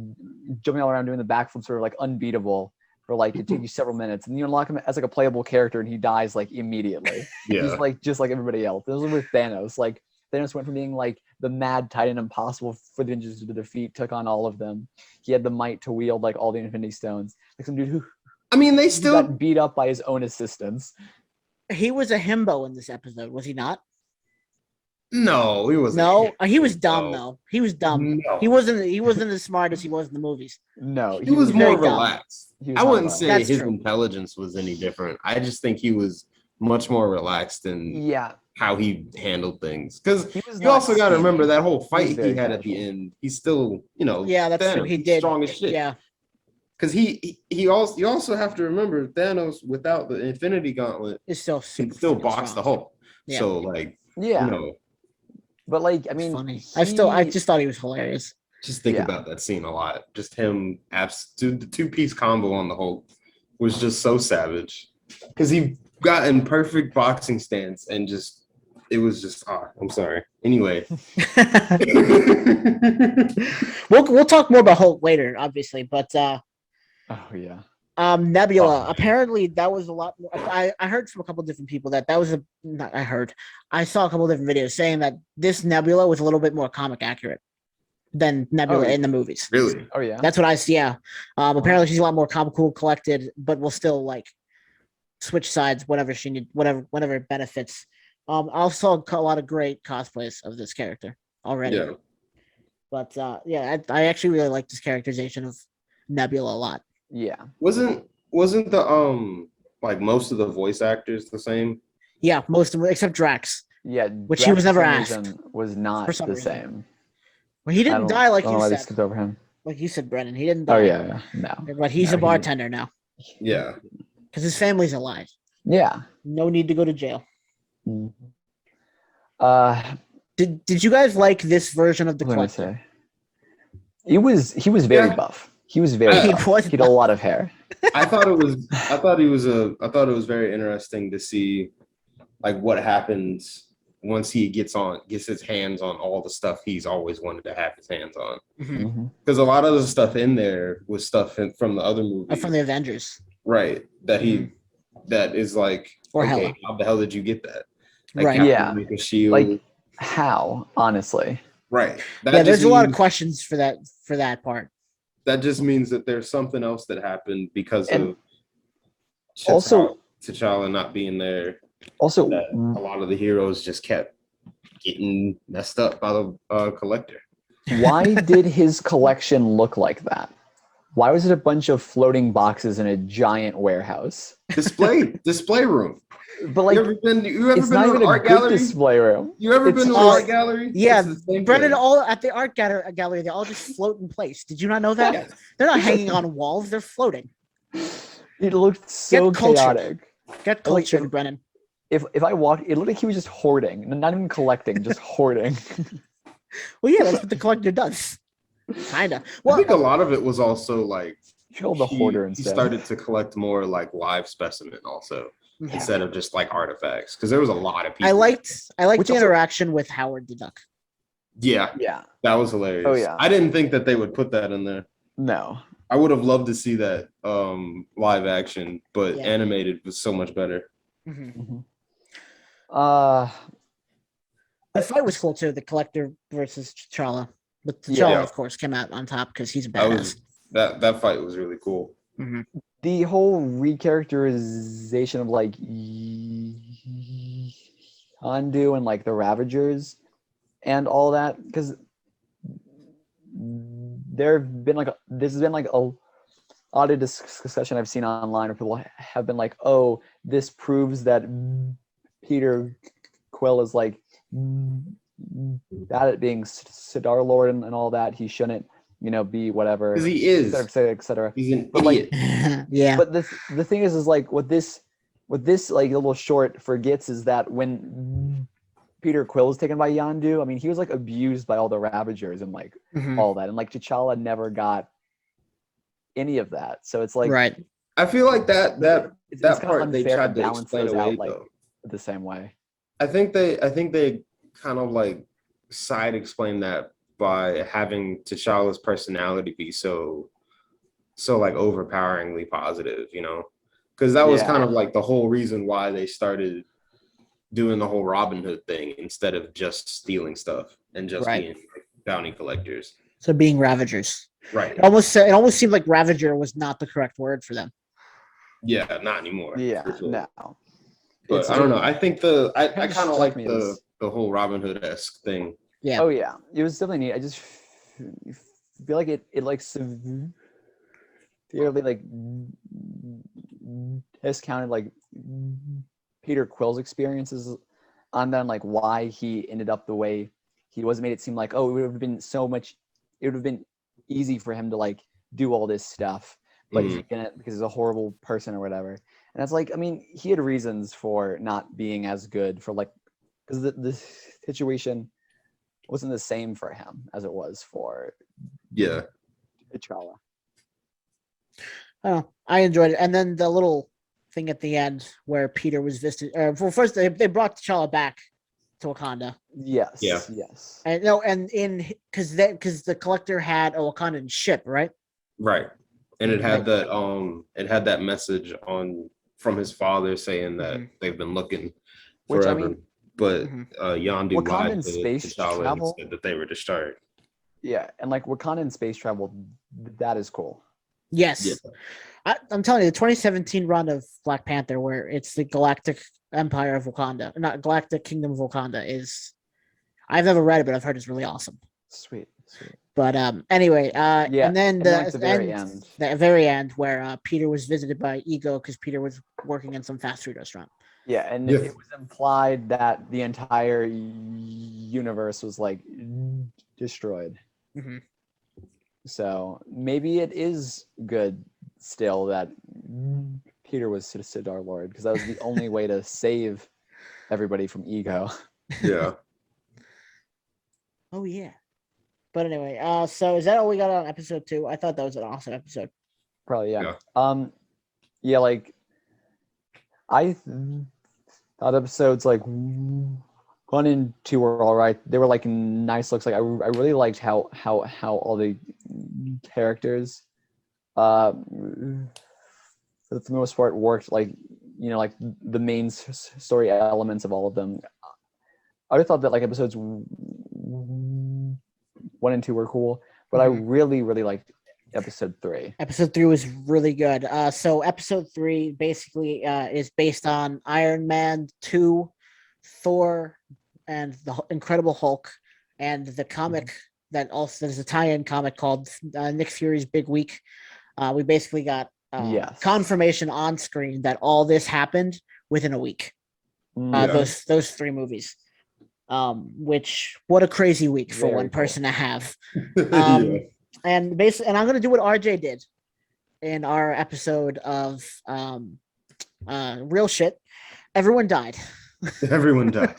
jumping all around doing the backflip, sort of like unbeatable for like it take you several minutes, and you unlock him as like a playable character and he dies like immediately. He's like just like everybody else. This was with Thanos. Like Thanos went from being like the mad titan impossible for the Avengers to defeat, took on all of them. He had the might to wield like all the Infinity Stones. Like some dude who they still got beat up by his own assistants. He was a himbo in this episode, was he not? No, he wasn't. No, he was dumb though. He was dumb. No. He wasn't as smart as he was in the movies. No, he was more relaxed. I wouldn't say That's his true. intelligence was any different. I just think he was much more relaxed in Yeah, how he handled things. Because he was you not also got to scheming. remember that whole He was fight he very had at the casual. end. He's still, Yeah, that's true. Thanos. He He's did. strong as shit. Yeah. Because he also you also have to remember Thanos without the Infinity Gauntlet It's still can super still fucking box the strong. Hulk. Yeah. So like Yeah, but like, I It's mean, funny. I just thought he was hilarious. just think Yeah. about that scene a lot. Just him, the two-piece combo on the Hulk was just so savage because he got in perfect boxing stance and just it was just I'm sorry. Anyway, we'll talk more about Hulk later, obviously, but oh yeah, Nebula. Oh. Apparently, that was a lot more. I heard from a couple different people that was a. Not, I saw a couple different videos saying that this Nebula was a little bit more comic accurate than Nebula in the movies. Really? oh yeah. That's what I see. Yeah. Apparently, she's a lot more comical, collected, but will still like switch sides whenever she need, whenever it benefits. I also saw a lot of great cosplays of this character already. Yeah. But I actually really like this characterization of Nebula a lot. Yeah. Wasn't the like most of the voice actors the same? Yeah, most of them except Drax. Yeah, Which he Drax was never for some asked. reason was not For some the reason. same. Well, he didn't die like I don't know you why they said. skipped over him. Like you said, Brennan. He didn't die. Oh yeah, no. But he's a bartender now Yeah. because his family's alive. Yeah. No need to go to jail. Mhm. Did you guys like this version of the What was I Collector? say? He was very Yeah. buff. He was very He buff. was He had a lot of hair. I thought it was very interesting to see like what happens once he gets his hands on all the stuff he's always wanted to have his hands on. Mhm. Because a lot of the stuff in there was stuff from the other movies. From the Avengers. Right. That is like, Or okay, Hela. how the hell did you get that? Like Right. Captain Yeah. America's shield. Like how, honestly. Right. There's a lot of questions for that part. That just means that there's something else that happened because And of also T'Challa not being there. Also, That a lot of the heroes just kept getting messed up by the Collector. why did his collection look like that? Why was it a bunch of floating boxes in a giant warehouse? Display room. But like, you ever been it's to not an even a art good gallery? display room. You ever It's been to an just- art gallery? Yeah, It's the same Brennan, thing. all at the art gallery, they all just float in place. Did you not know that? Yes. They're not hanging on walls; they're floating. It looked so Get cultured. chaotic. Get cultured, Brennan. If I walked, it looked like he was just hoarding, not even collecting, just hoarding. Well, yeah, that's what the Collector does. Kinda. I Well, think a lot of it was also like Killed the hoarder he instead. started to collect more like live specimen also yeah. instead of just like artifacts because there was a lot of people. I liked Which the also- interaction with Howard the Duck. Yeah, Yeah. that was hilarious. Oh, yeah. I didn't think that they would put that in there. No. I would have loved to see that live action, but Yeah. animated was so much better. Mm-hmm. Mhm. The fight was cool too. The Collector versus T'Challa, but T'Challa, Yeah. of course, came out on top because he's a That badass. was that fight was really cool. Mm-hmm. The whole recharacterization of like Yondu and like the Ravagers and all that, because there have been like this has been like a lot of discussion I've seen online where people have been like, oh, this proves that Peter Quill is like bad at being Star Lord and all that. He shouldn't, be whatever. Because he is. Et cetera, et cetera. He's an But, like, idiot. Yeah. But the thing is like what this like little short forgets is that when Peter Quill was taken by Yondu, I mean, he was like abused by all the Ravagers and like Mhm. all that, and like T'Challa never got any of that. So it's like Right. I feel like that it's that kinda part they unfair to tried to balance explain those away out like though. the same way. I think they kind of like side explain that by having T'Challa's personality be so like overpoweringly positive, because that was Yeah. kind of like the whole reason why they started doing the whole Robin Hood thing instead of just stealing stuff and just Right. being like, bounty collectors. So being Ravagers. Right. It almost seemed like Ravager was not the correct word for them. Yeah, not anymore. Yeah, for sure. no. But It's I don't know. true. I think I Kinda kind of struck like me the as- whole Robin Hood-esque thing. Yeah. Oh yeah, it was definitely neat. I just feel like it like severely like discounted like Peter Quill's experiences on them, like why he ended up the way he was, made it seem like, oh, it would have been easy for him to like do all this stuff, but he didn't because he's a horrible person or whatever. And it's like, I mean, he had reasons for not being as good for like, because the situation wasn't the same for him as it was for T'Challa. Oh, I enjoyed it. And then the little thing at the end where Peter was visited. Well, first they brought T'Challa back to Wakanda. Yes. Yeah. Yes. And no, and because the Collector had a Wakandan ship, right? Right. And it had that message from his father saying that they've been looking forever. Which, I mean, but Yondu lied to space T'Challa travel, and said that they were destroyed. Yeah, and like Wakandan space travel, that is cool. Yes. Yeah. I'm telling you, the 2017 run of Black Panther, where it's the Galactic Empire of Wakanda, not Galactic Kingdom of Wakanda, is, I've never read it, but I've heard it's really awesome. Sweet. But anyway, and then the very end where Peter was visited by Ego because Peter was working in some fast food restaurant. Yeah, and it was implied that the entire universe was like destroyed. Mm-hmm. So maybe it is good still that Peter was Sidar Lord, because that was the only way to save everybody from Ego. Yeah. Oh yeah. But anyway, so is that all we got on episode 2? I thought that was an awesome episode. Probably, yeah. Like I thought episodes like 1 and 2 were all right. They were like nice looks. Like I really liked how all the characters, for the most part, worked. Like, you know, like the main story elements of all of them. I thought that like episodes 1 and 2 were cool, but I really liked episode 3. Episode 3 was really good. So episode 3 basically is based on Iron Man 2, Thor, and the Incredible Hulk, and the comic that also there's a tie-in comic called Nick Fury's Big Week. We basically got confirmation on screen that all this happened within a week. Those 3 movies. Which, what a crazy week for one person to have. And basically, and I'm gonna do what RJ did in our episode of Real Shit. Everyone died. Everyone died.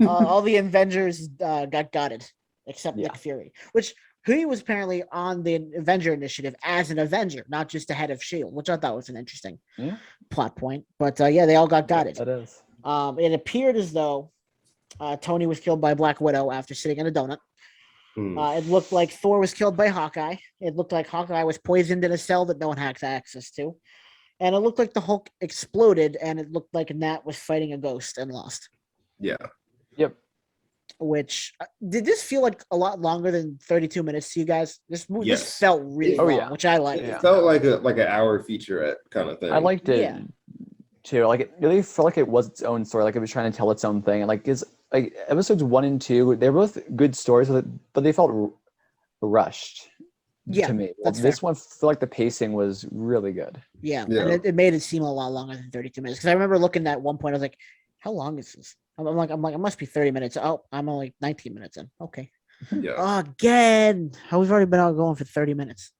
All the Avengers got gutted, except Nick Fury, which he was apparently on the Avenger Initiative as an Avenger, not just the head of S.H.I.E.L.D., which I thought was an interesting plot point. But they all got gutted. That is. It appeared as though Tony was killed by Black Widow after sitting in a donut. It looked like Thor was killed by Hawkeye. It looked like Hawkeye was poisoned in a cell that no one had access to. And it looked like the Hulk exploded, and it looked like Nat was fighting a ghost and lost. Yeah. Yep. Which, did this feel like a lot longer than 32 minutes to you guys? This felt really long, which I liked. It felt like an hour featurette kind of thing. I liked it too. Like, it really felt like it was its own story. Like it was trying to tell its own thing. And like, episodes 1 and 2, they're both good stories, but they felt rushed to me. This one felt like the pacing was really good. Yeah. And it made it seem a lot longer than 32 minutes. Because I remember looking at one point, I was like, how long is this? I'm like, it must be 30 minutes. Oh, I'm only 19 minutes in. Okay. Yeah. Again. We've already been out going for 30 minutes.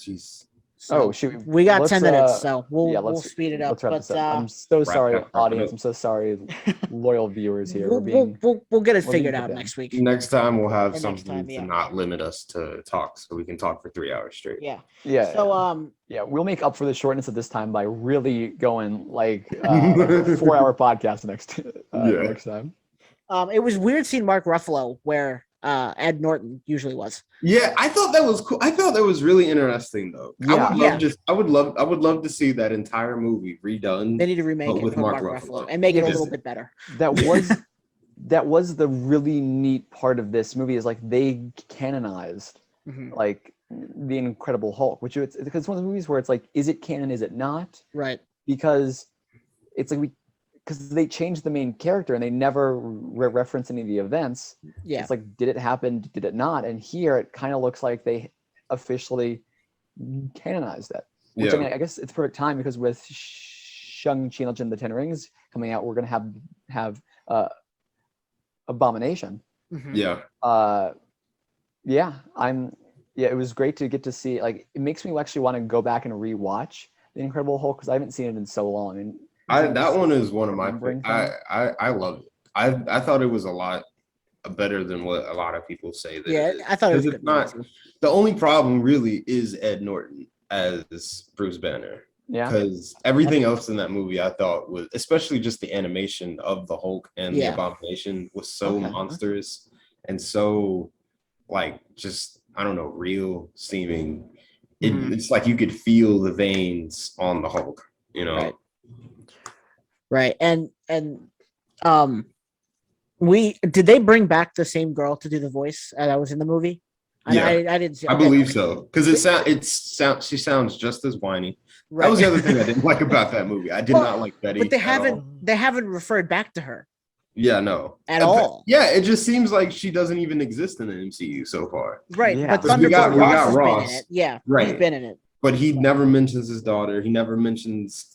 Jeez. So we got 10 minutes, so we'll speed it up. But I'm so sorry, audience. I'm so sorry, loyal viewers here. We'll get it figured out next week. Next time we'll have something to not limit us to talk, so we can talk for 3 hours straight. Yeah. So we'll make up for the shortness of this time by really going like 4-hour podcast next time. It was weird seeing Mark Ruffalo where Ed Norton usually was. Yeah, I thought that was cool. I thought that was really interesting, though. I would love to see that entire movie redone. They need to remake it with Mark Ruffalo and make it a little bit better. That was the really neat part of this movie, is like they canonized like the Incredible Hulk, which it's one of the movies where it's like, is it canon? Is it not? Right. Because it's like because they changed the main character and they never reference any of the events. Yeah. It's like, did it happen? Did it not? And here it kind of looks like they officially canonized it. Which I mean, I guess it's perfect time, because with Shang-Chi Legend of the Ten Rings coming out, we're gonna have Abomination. Yeah. It was great to get to see. Like, it makes me actually want to go back and rewatch The Incredible Hulk because I haven't seen it in so long. And that one is one of my remembering I love it. I thought it was a lot better than what a lot of people say that it is. I thought it was It's good. not, the only problem really is Ed Norton as Bruce Banner. Yeah. Because everything else in that movie I thought was, especially just the animation of the Hulk and the Abomination, was so monstrous and so like just, I don't know, real seeming. It's like you could feel the veins on the Hulk, you know. Right. And did they bring back the same girl to do the voice that was in the movie? Yeah, I didn't see. I believe so, because she sounds just as whiny. Right. That was the other thing I didn't like about that movie. I did not like Betty. But they haven't referred back to her. Yeah, no. At all. Yeah, it just seems like she doesn't even exist in the MCU so far. Right. Yeah. But Thunderbolt Ross has Ross. been in it. Yeah. Right. He's been in it. But he never mentions his daughter. He never mentions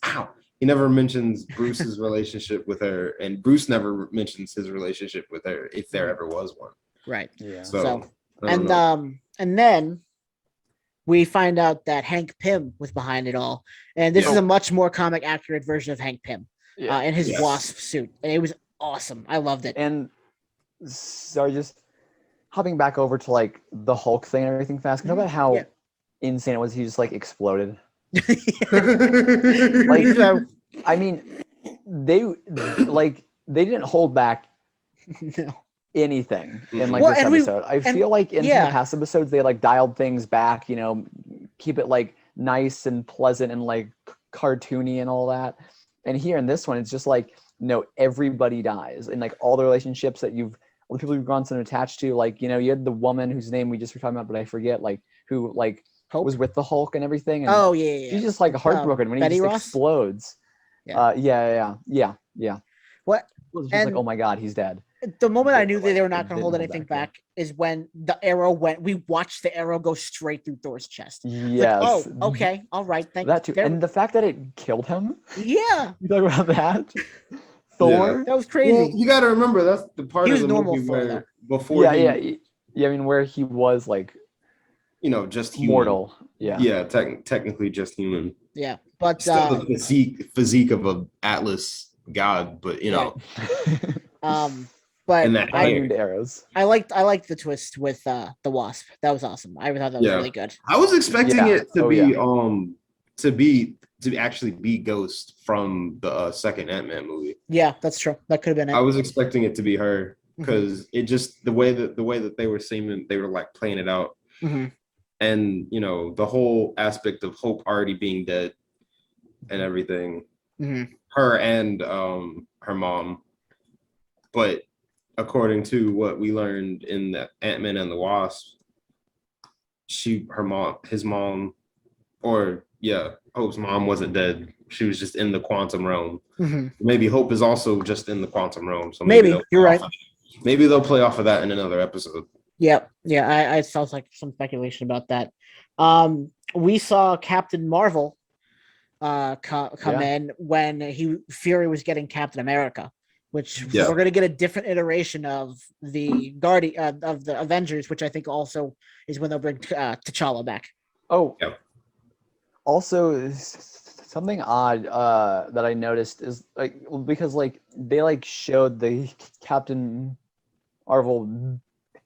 Bruce's relationship with her, and Bruce never mentions his relationship with her if there ever was one. Right. Yeah. And then we find out that Hank Pym was behind it all, and this is a much more comic accurate version of Hank Pym in his Wasp suit, and it was awesome. I loved it. And sorry, just hopping back over to like the Hulk thing and everything fast. You know about how insane it was? He just like exploded. I mean, they didn't hold back anything in like this episode. I feel like in the past episodes they like dialed things back, you know, keep it like nice and pleasant and like cartoony and all that. And here in this one, it's just like, no, everybody dies, and like all the relationships that all the people you've grown so attached to, like, you know, you had the woman whose name we just were talking about, but I forget, like who like Hope? Was with the Hulk and everything. And she's just like heartbroken when he just explodes. Yeah. What? It was just like, oh my God, he's dead. The moment I knew that they were not going to hold anything back is when the arrow went. We watched the arrow go straight through Thor's chest. Yes. Like, oh, okay, all right, thank you. That too, and the fact that it killed him. Yeah. You talk about that. Thor. That was crazy. Well, you got to remember that's the part of the movie where before. I mean, where he was like, you know, just human. Mortal. Yeah. Technically just human. Yeah, but still the physique of an Atlas god, but you know. But I need arrows. I liked the twist with the Wasp. That was awesome. I thought that was really good. I was expecting it to actually be Ghost from the second Ant-Man movie. Yeah, that's true. That could have been it. I was expecting it to be her because it just the way that they were seeming, they were like playing it out. And you know, the whole aspect of Hope already being dead and everything. Her and her mom. But according to what we learned in the Ant-Man and the Wasp, Hope's mom wasn't dead. She was just in the quantum realm. Maybe Hope is also just in the quantum realm. So maybe you're right. Maybe they'll play off of that in another episode. Yeah. I sounds like some speculation about that. We saw Captain Marvel come in when Fury was getting Captain America, which we're going to get a different iteration of the of the Avengers, which I think also is when they'll bring T'Challa back. Oh, yeah. Also, something odd that I noticed is like, because like they like showed the Captain Marvel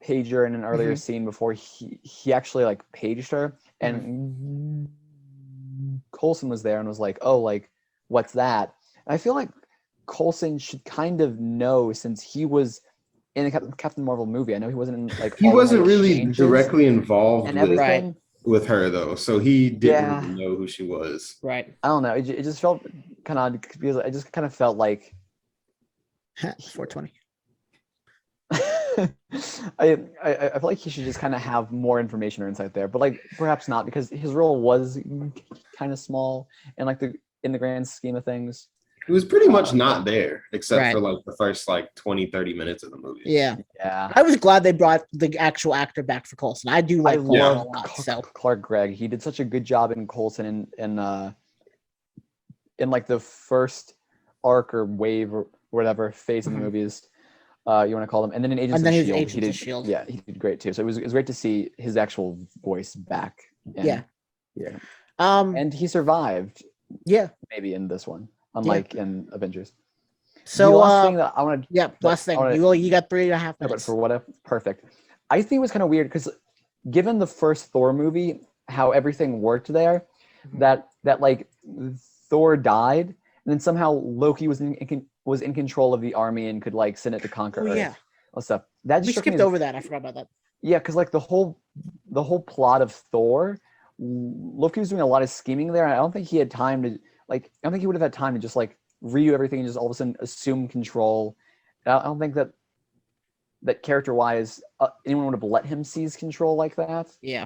pager in an earlier scene before he actually like paged her, and Coulson was there and was like, oh, like, what's that? And I feel like Coulson should kind of know, since he was in the Captain Marvel movie. I know he wasn't in like he wasn't really directly involved and everything with her though, so he didn't even know who she was. Right. I don't know. It just felt kind of odd because I just kind of felt like 420. I feel like he should just kind of have more information or insight there, but like perhaps not, because his role was kind of small and like in the grand scheme of things. He was pretty much not there except for like the first like 20-30 minutes of the movie. Yeah. I was glad they brought the actual actor back for Coulson. I do like Coulson a lot. Clark Gregg. He did such a good job in Coulson and in like the first arc or wave or whatever phase of the movies you want to call them, and then in Agents of Shield, he did. Shield. Yeah, he did great too. So it was great to see his actual voice back. Yeah. And he survived. Yeah. Maybe in this one, unlike in Avengers. So the last thing that I want to. Yeah, last thing. You got 3.5 minutes. But for what if perfect. I think it was kind of weird because given the first Thor movie, how everything worked there, that like Thor died, and then somehow Loki was in control of the army and could like send it to conquer Earth. Yeah, all stuff. That we skipped over that. I forgot about that. Yeah, because like the whole plot of Thor, Loki was doing a lot of scheming there, and I don't think he had time to like. I don't think he would have had time to just like redo everything and just all of a sudden assume control. I don't think that character-wise, anyone would have let him seize control like that. Yeah.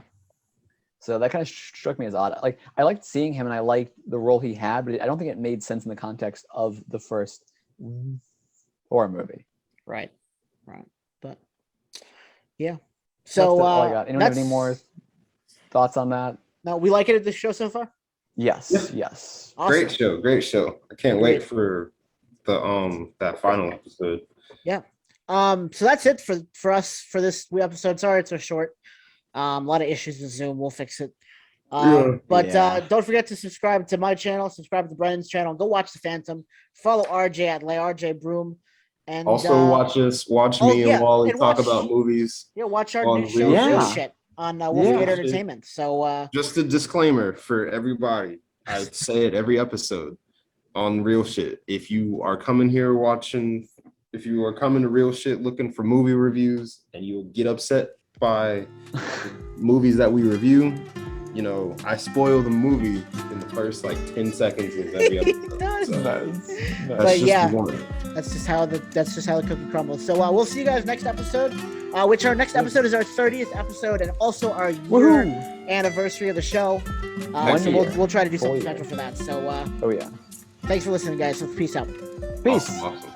So that kind of struck me as odd. Like I liked seeing him and I liked the role he had, but I don't think it made sense in the context of the first horror movie. Right. But yeah. So that's all I got. Anyone have any more thoughts on that? No, we like it at the show so far? Yes. Awesome. Great show. I can't wait for the that final episode. Yeah. So that's it for us for this episode. Sorry it's so short. A lot of issues with Zoom. We'll fix it. But don't forget to subscribe to my channel, subscribe to Brennan's channel, go watch The Phantom, follow RJ at RJ Broome. And also watch me and Wally talk about movies. Yeah, watch our new show, Real Shit, on WolfGator Entertainment. So just a disclaimer for everybody. I say it every episode on Real Shit. If you are coming here if you are coming to Real Shit looking for movie reviews and you'll get upset by movies that we review, you know, I spoil the movie in the first like 10 seconds of every episode. That's just how the cookie crumbles. So we'll see you guys next episode. Which our next episode is our 30th episode and also our year anniversary of the show. So we'll try to do something special for that. So thanks for listening, guys. So peace out. Peace. Awesome.